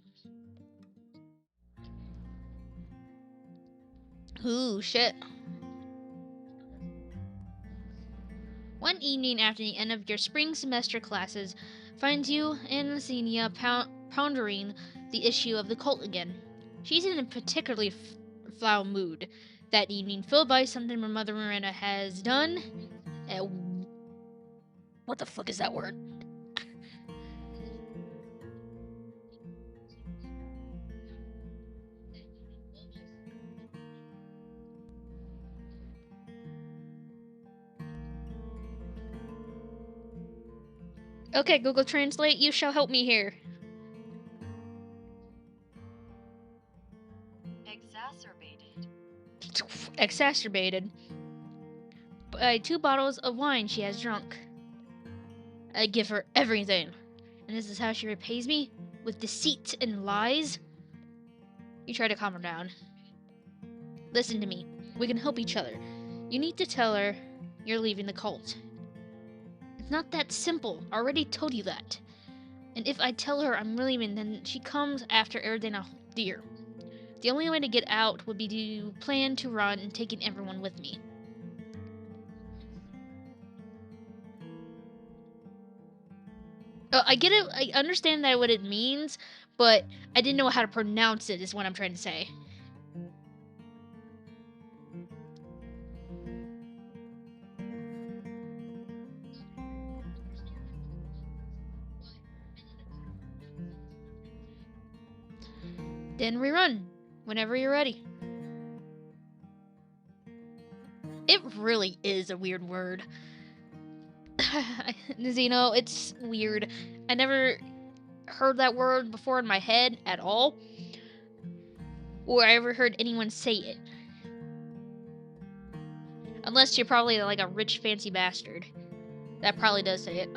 Ooh, shit. One evening after the end of your spring semester classes finds you and Alcina pondering the issue of the cult again. She's in a particularly foul mood that evening, filled by something her mother Miranda has done. What the fuck is that word? Okay, Google Translate, you shall help me here. Exacerbated by 2 bottles of wine she has drunk. I give her everything, and this is how she repays me? With deceit and lies? You try to calm her down. Listen to me. We can help each other. You need to tell her you're leaving the cult. It's not that simple. I already told you that. And if I tell her I'm leaving, then she comes after everything I dear. The only way to get out would be to plan to run and taking everyone with me. I get it. I understand that what it means, but I didn't know how to pronounce it is what I'm trying to say. Then we run, whenever you're ready. It really is a weird word. Zeno, it's weird. I never heard that word before in my head at all. Or I ever heard anyone say it. Unless you're probably like a rich fancy bastard. That probably does say it.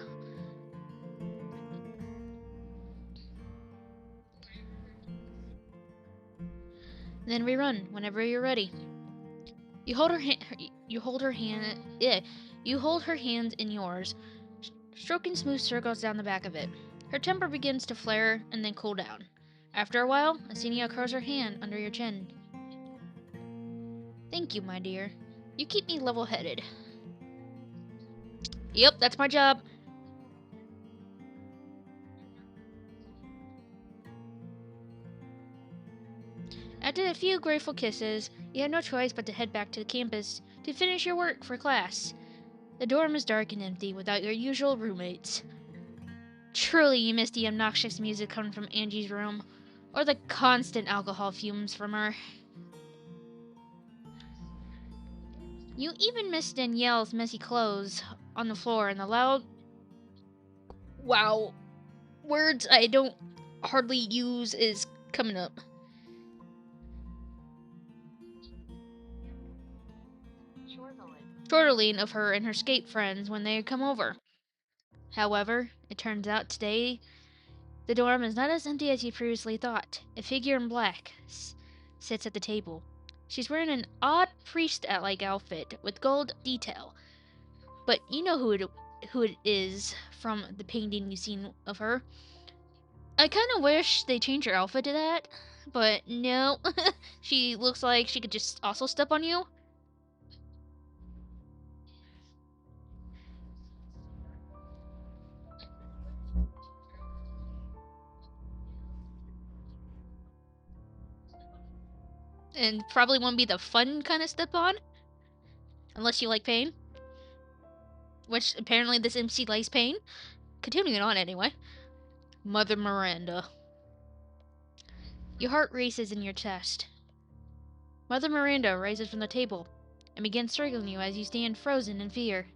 Then we run, whenever you're ready. You hold her hand. You hold her hand. Yeah. You hold her hand in yours, stroking smooth circles down the back of it. Her temper begins to flare and then cool down. After a while, Alcina curls her hand under your chin. Thank you, my dear. You keep me level-headed. Yep, that's my job. After a few grateful kisses, you have no choice but to head back to the campus to finish your work for class. The dorm is dark and empty without your usual roommates. Truly, you miss the obnoxious music coming from Angie's room, or the constant alcohol fumes from her. You even miss Danielle's messy clothes on the floor and the loud, wow, words I don't hardly use is coming up. Chortling of her and her skate friends when they come over. However, it turns out today the dorm is not as empty as you previously thought. A figure in black sits at the table. She's wearing an odd priest-like outfit with gold detail. But you know who it is from the painting you've seen of her. I kind of wish they changed her outfit to that, but no. She looks like she could just also step on you. And probably won't be the fun kind of step on. Unless you like pain. Which apparently this MC likes pain. Continuing on anyway. Mother Miranda. Your heart races in your chest. Mother Miranda rises from the table and begins circling you as you stand frozen in fear.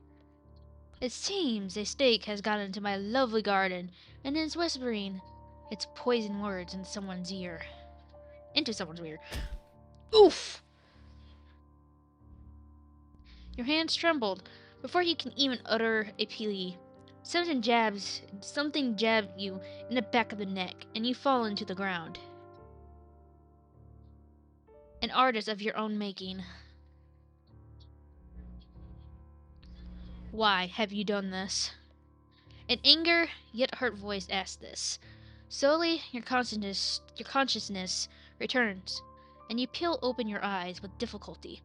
It seems a snake has got into my lovely garden and is whispering its poison words in someone's ear. Into someone's ear. Oof! Your hands trembled before you can even utter a plea. Something jabbed you in the back of the neck, and you fall into the ground. An artist of your own making. Why have you done this? An anger, yet hurt voice asks this. Slowly, your consciousness returns, and you peel open your eyes with difficulty.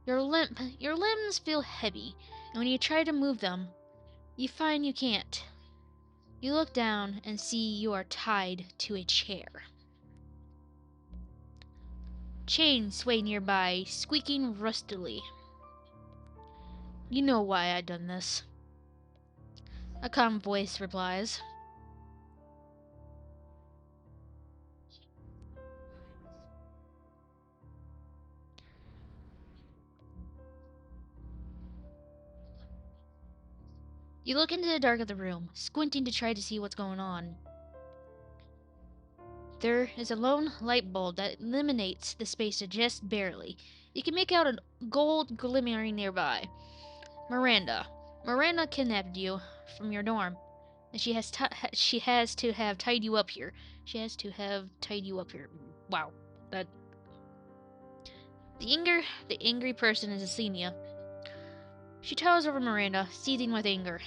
Your limbs feel heavy, and when you try to move them, you find you can't. You look down and see you are tied to a chair. Chains sway nearby, squeaking rustily. You know why I done this. A calm voice replies. You look into the dark of the room, squinting to try to see what's going on. There is a lone light bulb that illuminates the space just barely. You can make out a gold glimmering nearby. Miranda. Miranda kidnapped you from your dorm, and she has to have tied you up here. She has to have tied you up here. Wow, that. The angry person is Alcina. She towers over Miranda, seething with anger.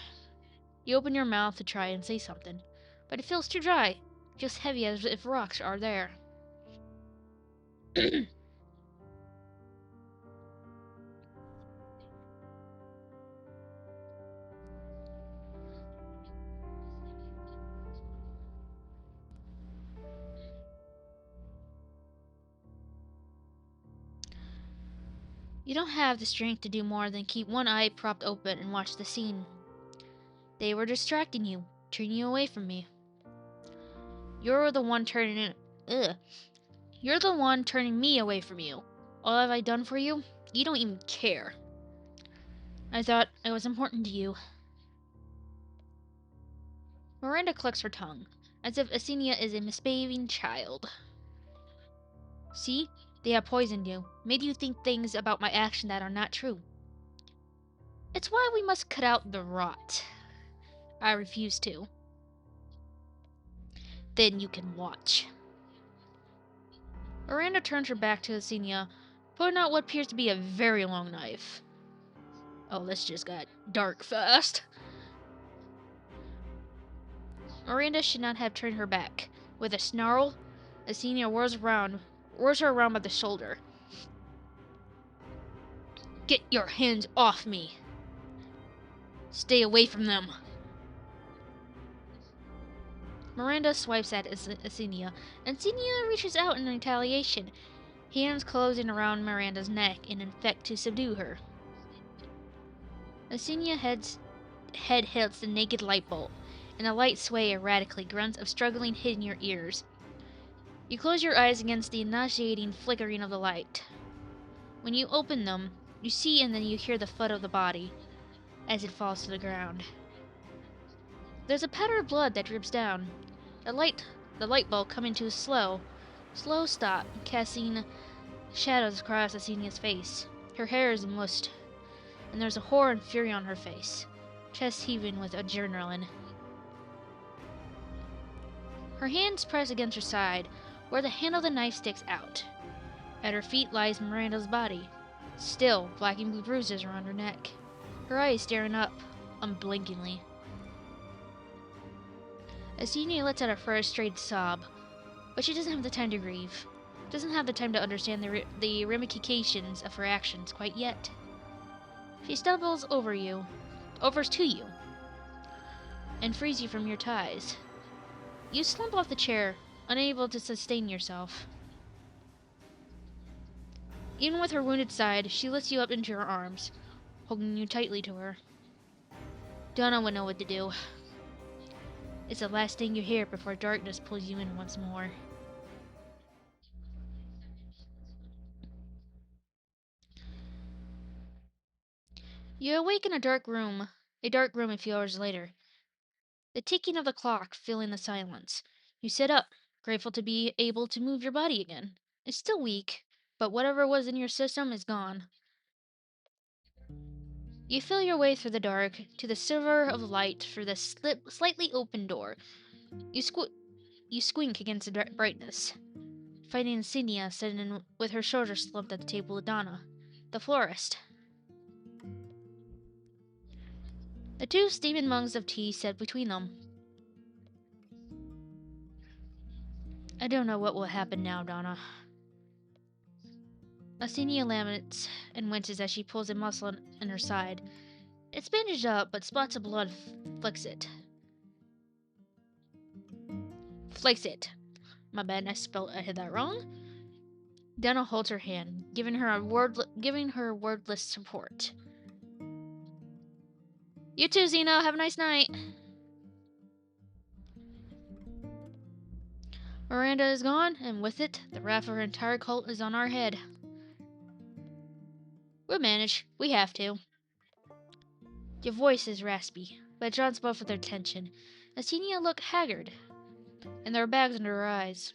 You open your mouth to try and say something, but it feels too dry, just heavy as if rocks are there. You don't have the strength to do more than keep one eye propped open and watch the scene. They were distracting you, turning you away from me. You're the one turning You're the one turning me away from you. All have I done for you? You don't even care. I thought it was important to you. Miranda clucks her tongue, as if Alcina is a misbehaving child. See? They have poisoned you, made you think things about my action that are not true. It's why we must cut out the rot. I refuse to. Then you can watch. Miranda turns her back to Alcina, pulling out what appears to be a very long knife. Oh, this just got dark fast. Miranda should not have turned her back. With a snarl, Alcina whirls her around by the shoulder. Get your hands off me! Stay away from them! Miranda swipes at Alcina, and Alcina reaches out in retaliation. hands closing around Miranda's neck in an effort to subdue her. Alcina's head hits the naked light bulb, and the light sway erratically, grunts of struggling hit in your ears. You close your eyes against the nauseating flickering of the light. When you open them, you see and then you hear the thud of the body as it falls to the ground. There's a patter of blood that drips down. The light bulb coming to a slow stop, casting shadows across Alcina's face. Her hair is mussed, and there's a horror and fury on her face, chest heaving with adrenaline. Her hands press against her side, where the handle of the knife sticks out. At her feet lies Miranda's body. Still, black and blue bruises around her neck. Her eyes staring up, unblinkingly. Alcina lets out a frustrated sob, but she doesn't have the time to grieve. Doesn't have the time to understand the ramifications of her actions quite yet. She stumbles overs to you, and frees you from your ties. You slump off the chair, unable to sustain yourself. Even with her wounded side, she lifts you up into her arms, holding you tightly to her. Donna would know what to do. It's the last thing you hear before darkness pulls you in once more. You awake in a dark room a few hours later. The ticking of the clock filling the silence. You sit up, grateful to be able to move your body again. It's still weak, but whatever was in your system is gone. You feel your way through the dark to the silver of light through the slightly open door. You squink against the brightness, finding Alcina sitting with her shoulders slumped at the table with Donna, the florist. The two steaming mugs of tea set between them. I don't know what will happen now, Donna. Alcina laments and winces as she pulls a muscle in her side. It's bandaged up, but spots of blood flicks it. Flakes it. My bad, I had that wrong. Donna holds her hand, giving her wordless support. You too, Zeno. Have a nice night. Miranda is gone, and with it, the wrath of her entire cult is on our head. We'll manage. We have to. Your voice is raspy, but it draws both with their attention. Alcina looked haggard, and there are bags under her eyes.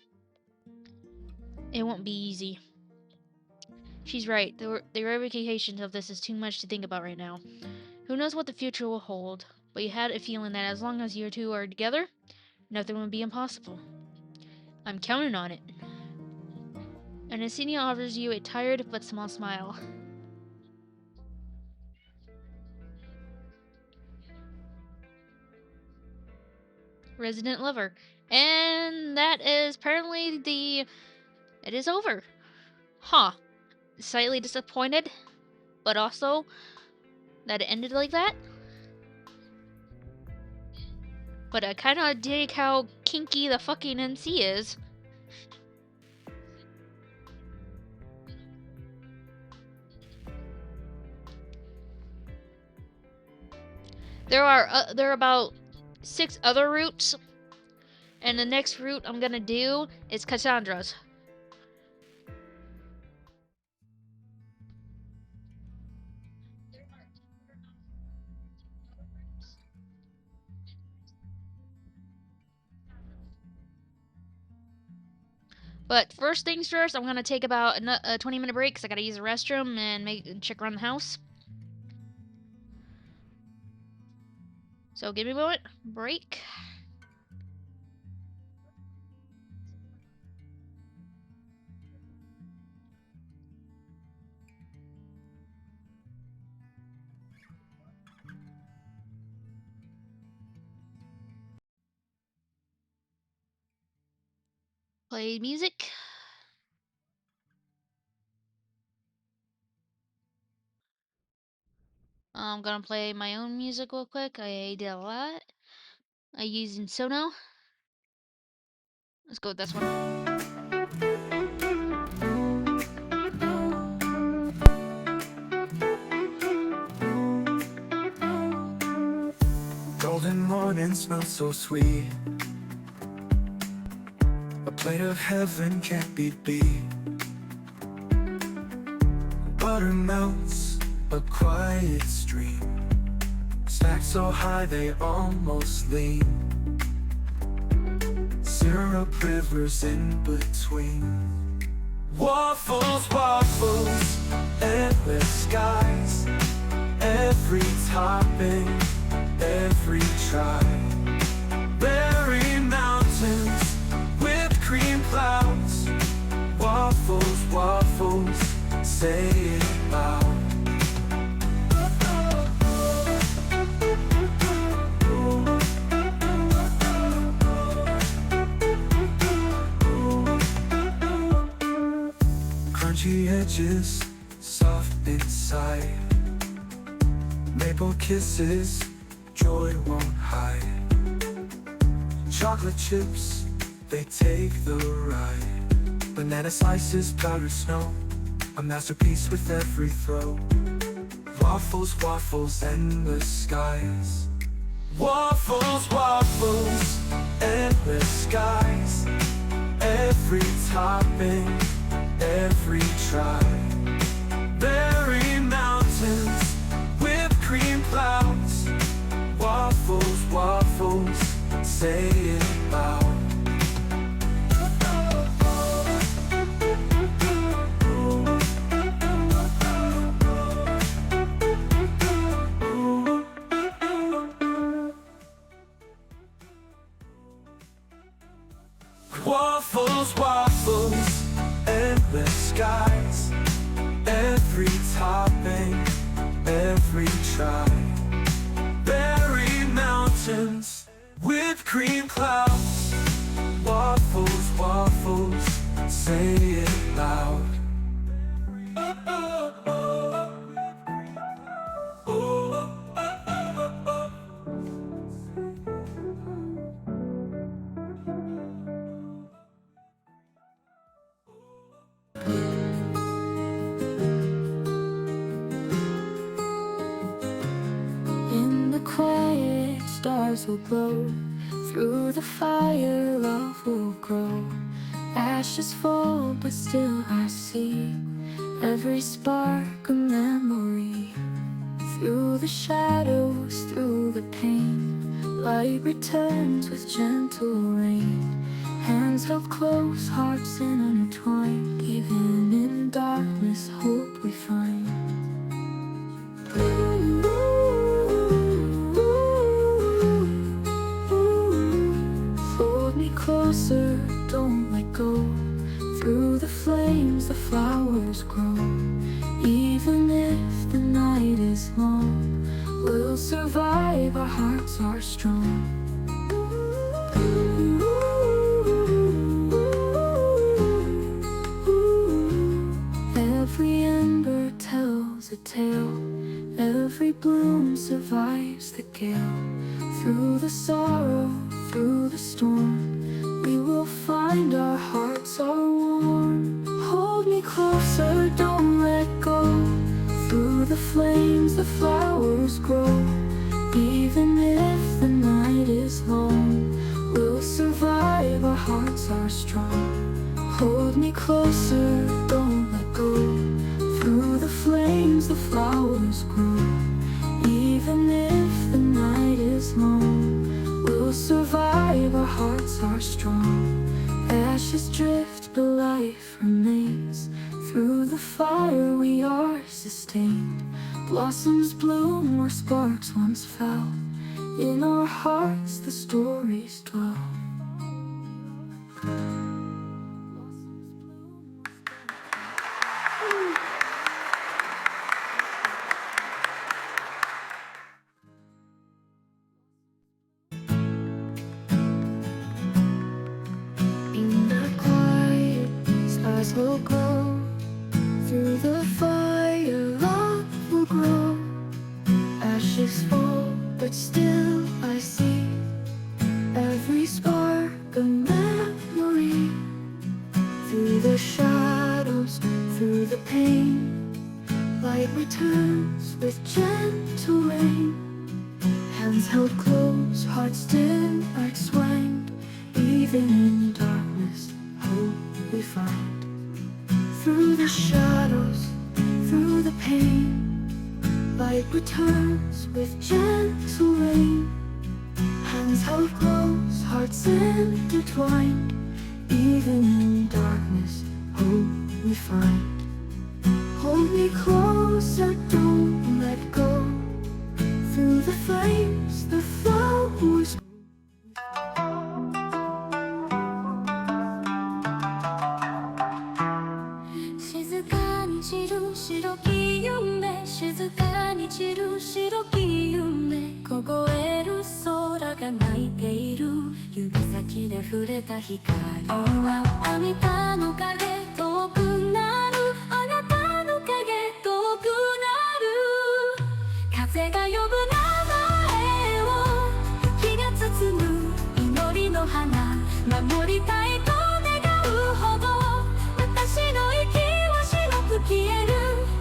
It won't be easy. She's right. The ramifications of this is too much to think about right now. Who knows what the future will hold, but you had a feeling that as long as you two are together, nothing would be impossible. I'm counting on it. And Alcina offers you a tired but small smile. Resident lover. And that is apparently it is over. Huh. Slightly disappointed, but also that it ended like that. But I kinda dig how kinky the fucking NC is. There are about 6 other routes, and the next route I'm gonna do is Cassandra's. But first things first, I'm gonna take about a 20-minute break because I gotta use the restroom and check around the house. So give me a moment. Break. Play music. I'm gonna play my own music real quick. I did a lot. I using Sono. Let's go with this one. golden morning smells so sweet. A plate of heaven can't be beat. Butter melts, a quiet stream. Stacked so high they almost lean. Syrup rivers in between. Waffles, waffles, endless skies. Every topping, every try. Berry mountains, whipped cream clouds. Waffles, waffles, say it loud. Crunchy edges, soft inside. Maple kisses, joy won't hide. Chocolate chips, they take the ride. Banana slices, powdered snow, a masterpiece with every throw. Waffles, waffles, endless skies. Waffles, waffles, endless skies. Every topping, every try. Berry mountains, whipped cream clouds. Waffles, waffles, say it loud. Waffles, waffles, endless skies. Every topping, every try. Berry mountains, whipped cream clouds. Waffles, waffles, say it loud. In the quiet, stars will glow. Through the fire, love will grow. Ashes fall, but still I see every spark a memory. Through the shadows, through the pain, light returns with gentle rain. Hands held close, hearts intertwined. Even in darkness, hope we find. Hold me closer, don't let go. Through the flames, the flowers grow. Even if the night is long, we'll survive, our hearts are strong. Every ember tells a tale. Every bloom survives the gale. Through the sorrow, through the storm, we will find our hearts are warm. Hold me closer, don't let go. Through the flames, the flowers grow. Even if the night is long, we'll survive, our hearts are strong. Hold me closer, don't let go. Through the flames, the flowers grow. Even if the night is long, we'll survive, our hearts are strong. Ashes drift, but life remains. Through the fire we are sustained. Blossoms bloom where sparks once fell. In our hearts the stories dwell. In the quiet, stars will glow. Through the fire, love will grow. Ashes fall, but still I see every spark a memory. Through the shadows, through the pain, light returns with gentle rain. Hands held close, glows, hearts dim, hearts wind. Even in darkness, hope we find. Through the shadows, through the pain, light returns with gentle rain. Hands held close, hearts intertwined. Even in darkness, hope we find. Hold me closer, don't let go. Through the flames, the flowers.静かに散る白き夢、静かに散る白き夢。凍える空が泣いている、指先で触れた光はあなたの影遠くなる、あなたの影遠くなる。風が呼ぶ名前を雪が包む、祈りの花守りたいと願うほど。私の息は白く消える、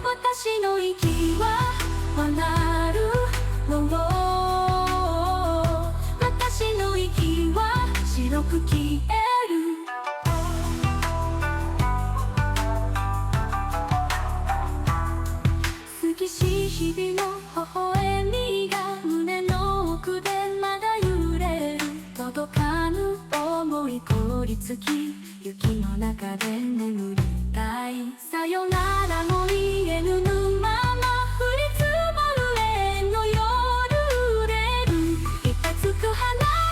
私の息はなる。私の息は白く消える。過ぎし日々の微笑みが胸の奥でまだ揺れる。届かぬ想い凍りつき、雪の中で眠りたい。さよならも言えぬまま降り積もる縁の夜揺れる。いたつく花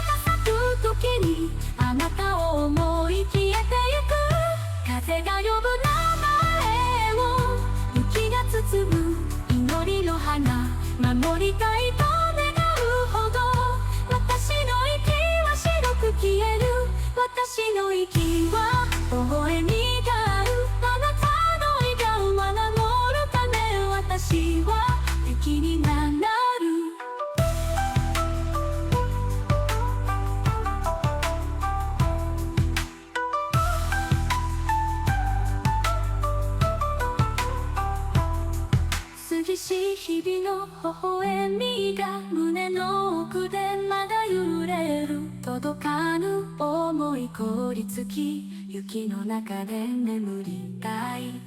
が咲く時にあなたを思い消えてゆく。風が呼ぶ名前を雪が包む、祈りの花守りたいと願うほど。私の息は白く消える、私の息は微笑みがある。あなたの笑顔は守るため、私は敵になる。過ぎし日々の微笑みが胸の奥でまだ揺れる。届かぬ想い凍りつき、雪の中で眠りたい。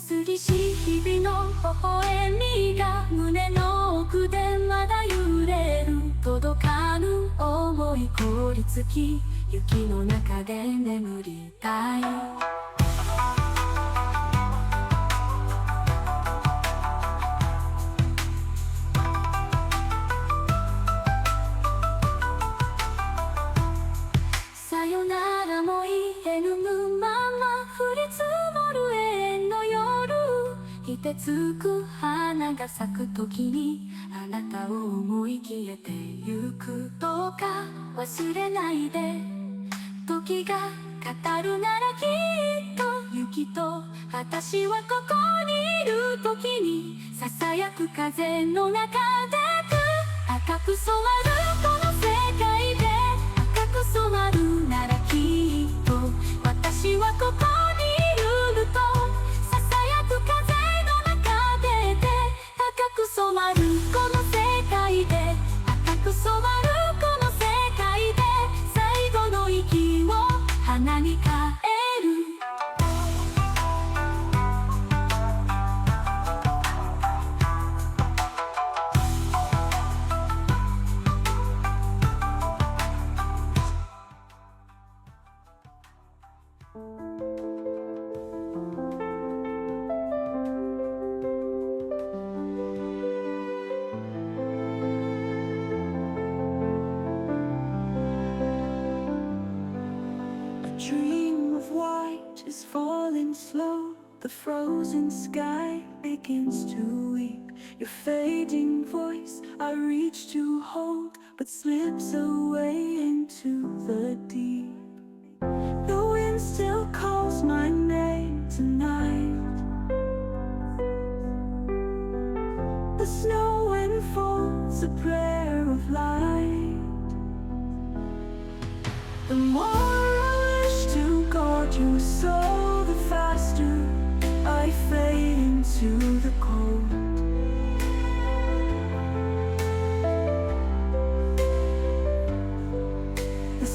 過ぎし日々の微笑みが胸の奥でまだ揺れる。届かぬ想い凍りつき、雪の中で眠りたい。さよならも言えぬまま降り積もる縁の夜。凍てつく花が咲く時にあなたを思い消えてゆく。どうか忘れないで、時が語るならきっと雪と私はここにいる時に、ささやく風の中で赤く染まるこの世界で。赤く染まるならきっと私はここにいると。ささやく風の中で赤く染まるこの世界で。赤く染まるこの世界で。最後の息を花に変える。Dream of white is falling slow. The frozen sky begins to weep. Your fading voice I reach to hold, but slips away into the deep. The wind still calls my name tonight. The snow enfolds a prayer of light. The more I wish to guard you, so the faster I fade into the cold.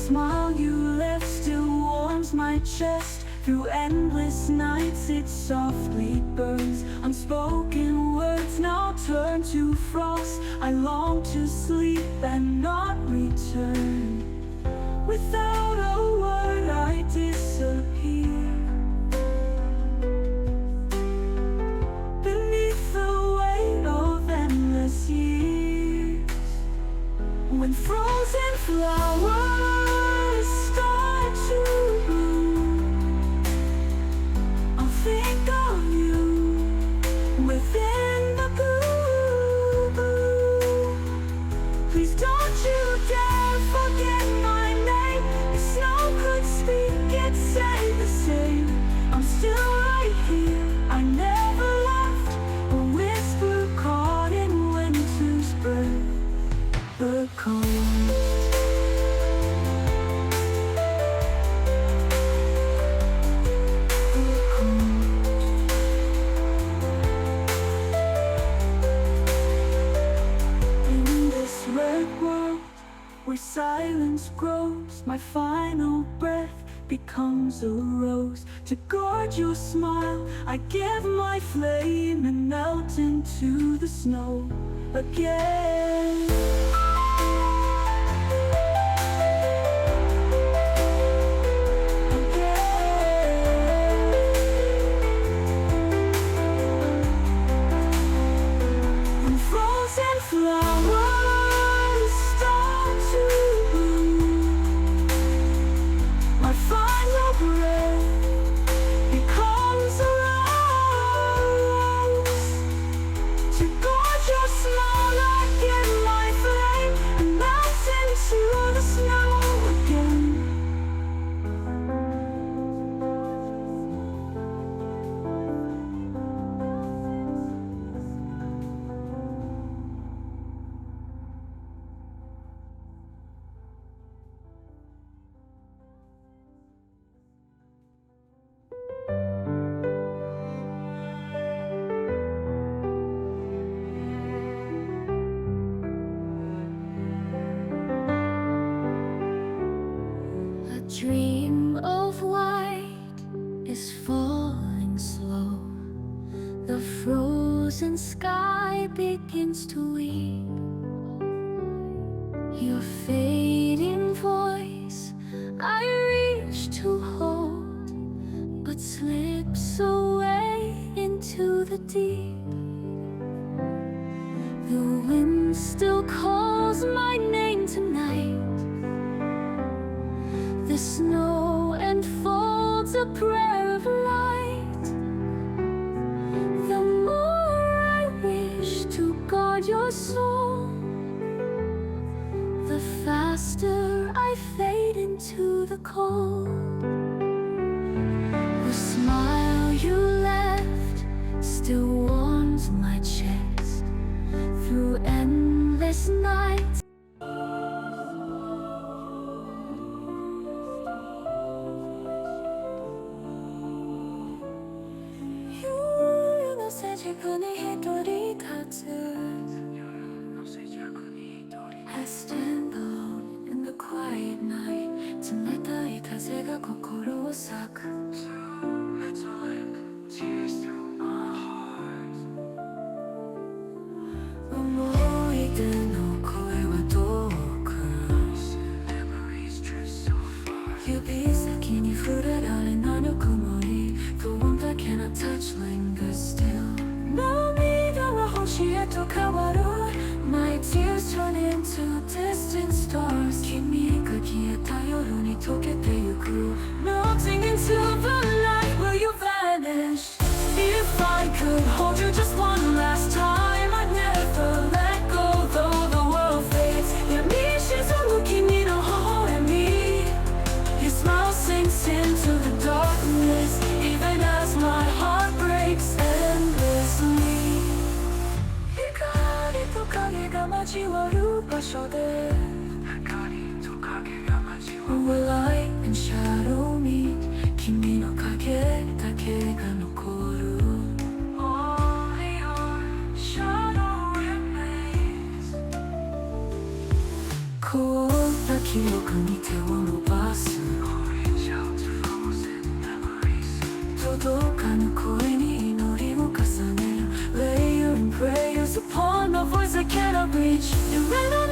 smile you left still warms my chest. Through endless nights it softly burns. Unspoken words now turn to frost. I long to sleep and not return. Without a word I disappear beneath the weight of endless years. When frozen flowers start to bloom, I'll think of you within the blue. Please don't you dare forget my name. If snow could speak, it'd say the same. I'm still right here, I never left. A whisper caught in winter's breath. The cold. In this red world where silence grows, my final breath becomes a rose. To guard your smile, I give my flame and melt into the snow again. When frozen flowers start to bloom, my final breath becomes a rose. To guard your smile, I give my flame and melt into the snow again. A dream of white is falling slow. The frozen sky begins to weep. Your fading voice I reach to hold, but slips away into the deep. The wind still calls my name tonight. The snow enfolds a prayer of light. The more I wish to guard your soul, the faster I fade into the cold. The smile you left still warms my chest. Through endless nights I stand alone in the quiet night. 冷たい風が心を裂く。思い出の声は遠く。指先に触れられないぬくもり。不穏だけな touch lingers still。涙は星へと変わる。My tears turn into distant stars. 君が消えた夜に溶けてゆく。Melting into the light where you vanish. If I could hold you just one last time, I'd never let go though the world fades. 闇沈む君の微笑み。Your smile sinks into the darkness, even as my heart breaks endlessly. 光と影が交わる場所で Where light and shadow meet 君の影だけが残る Only your shadow remains 凍った記憶に手を伸ばす届かぬ声に祈りを重ねる Lay your prayers upon a voice I cannot reach 夢の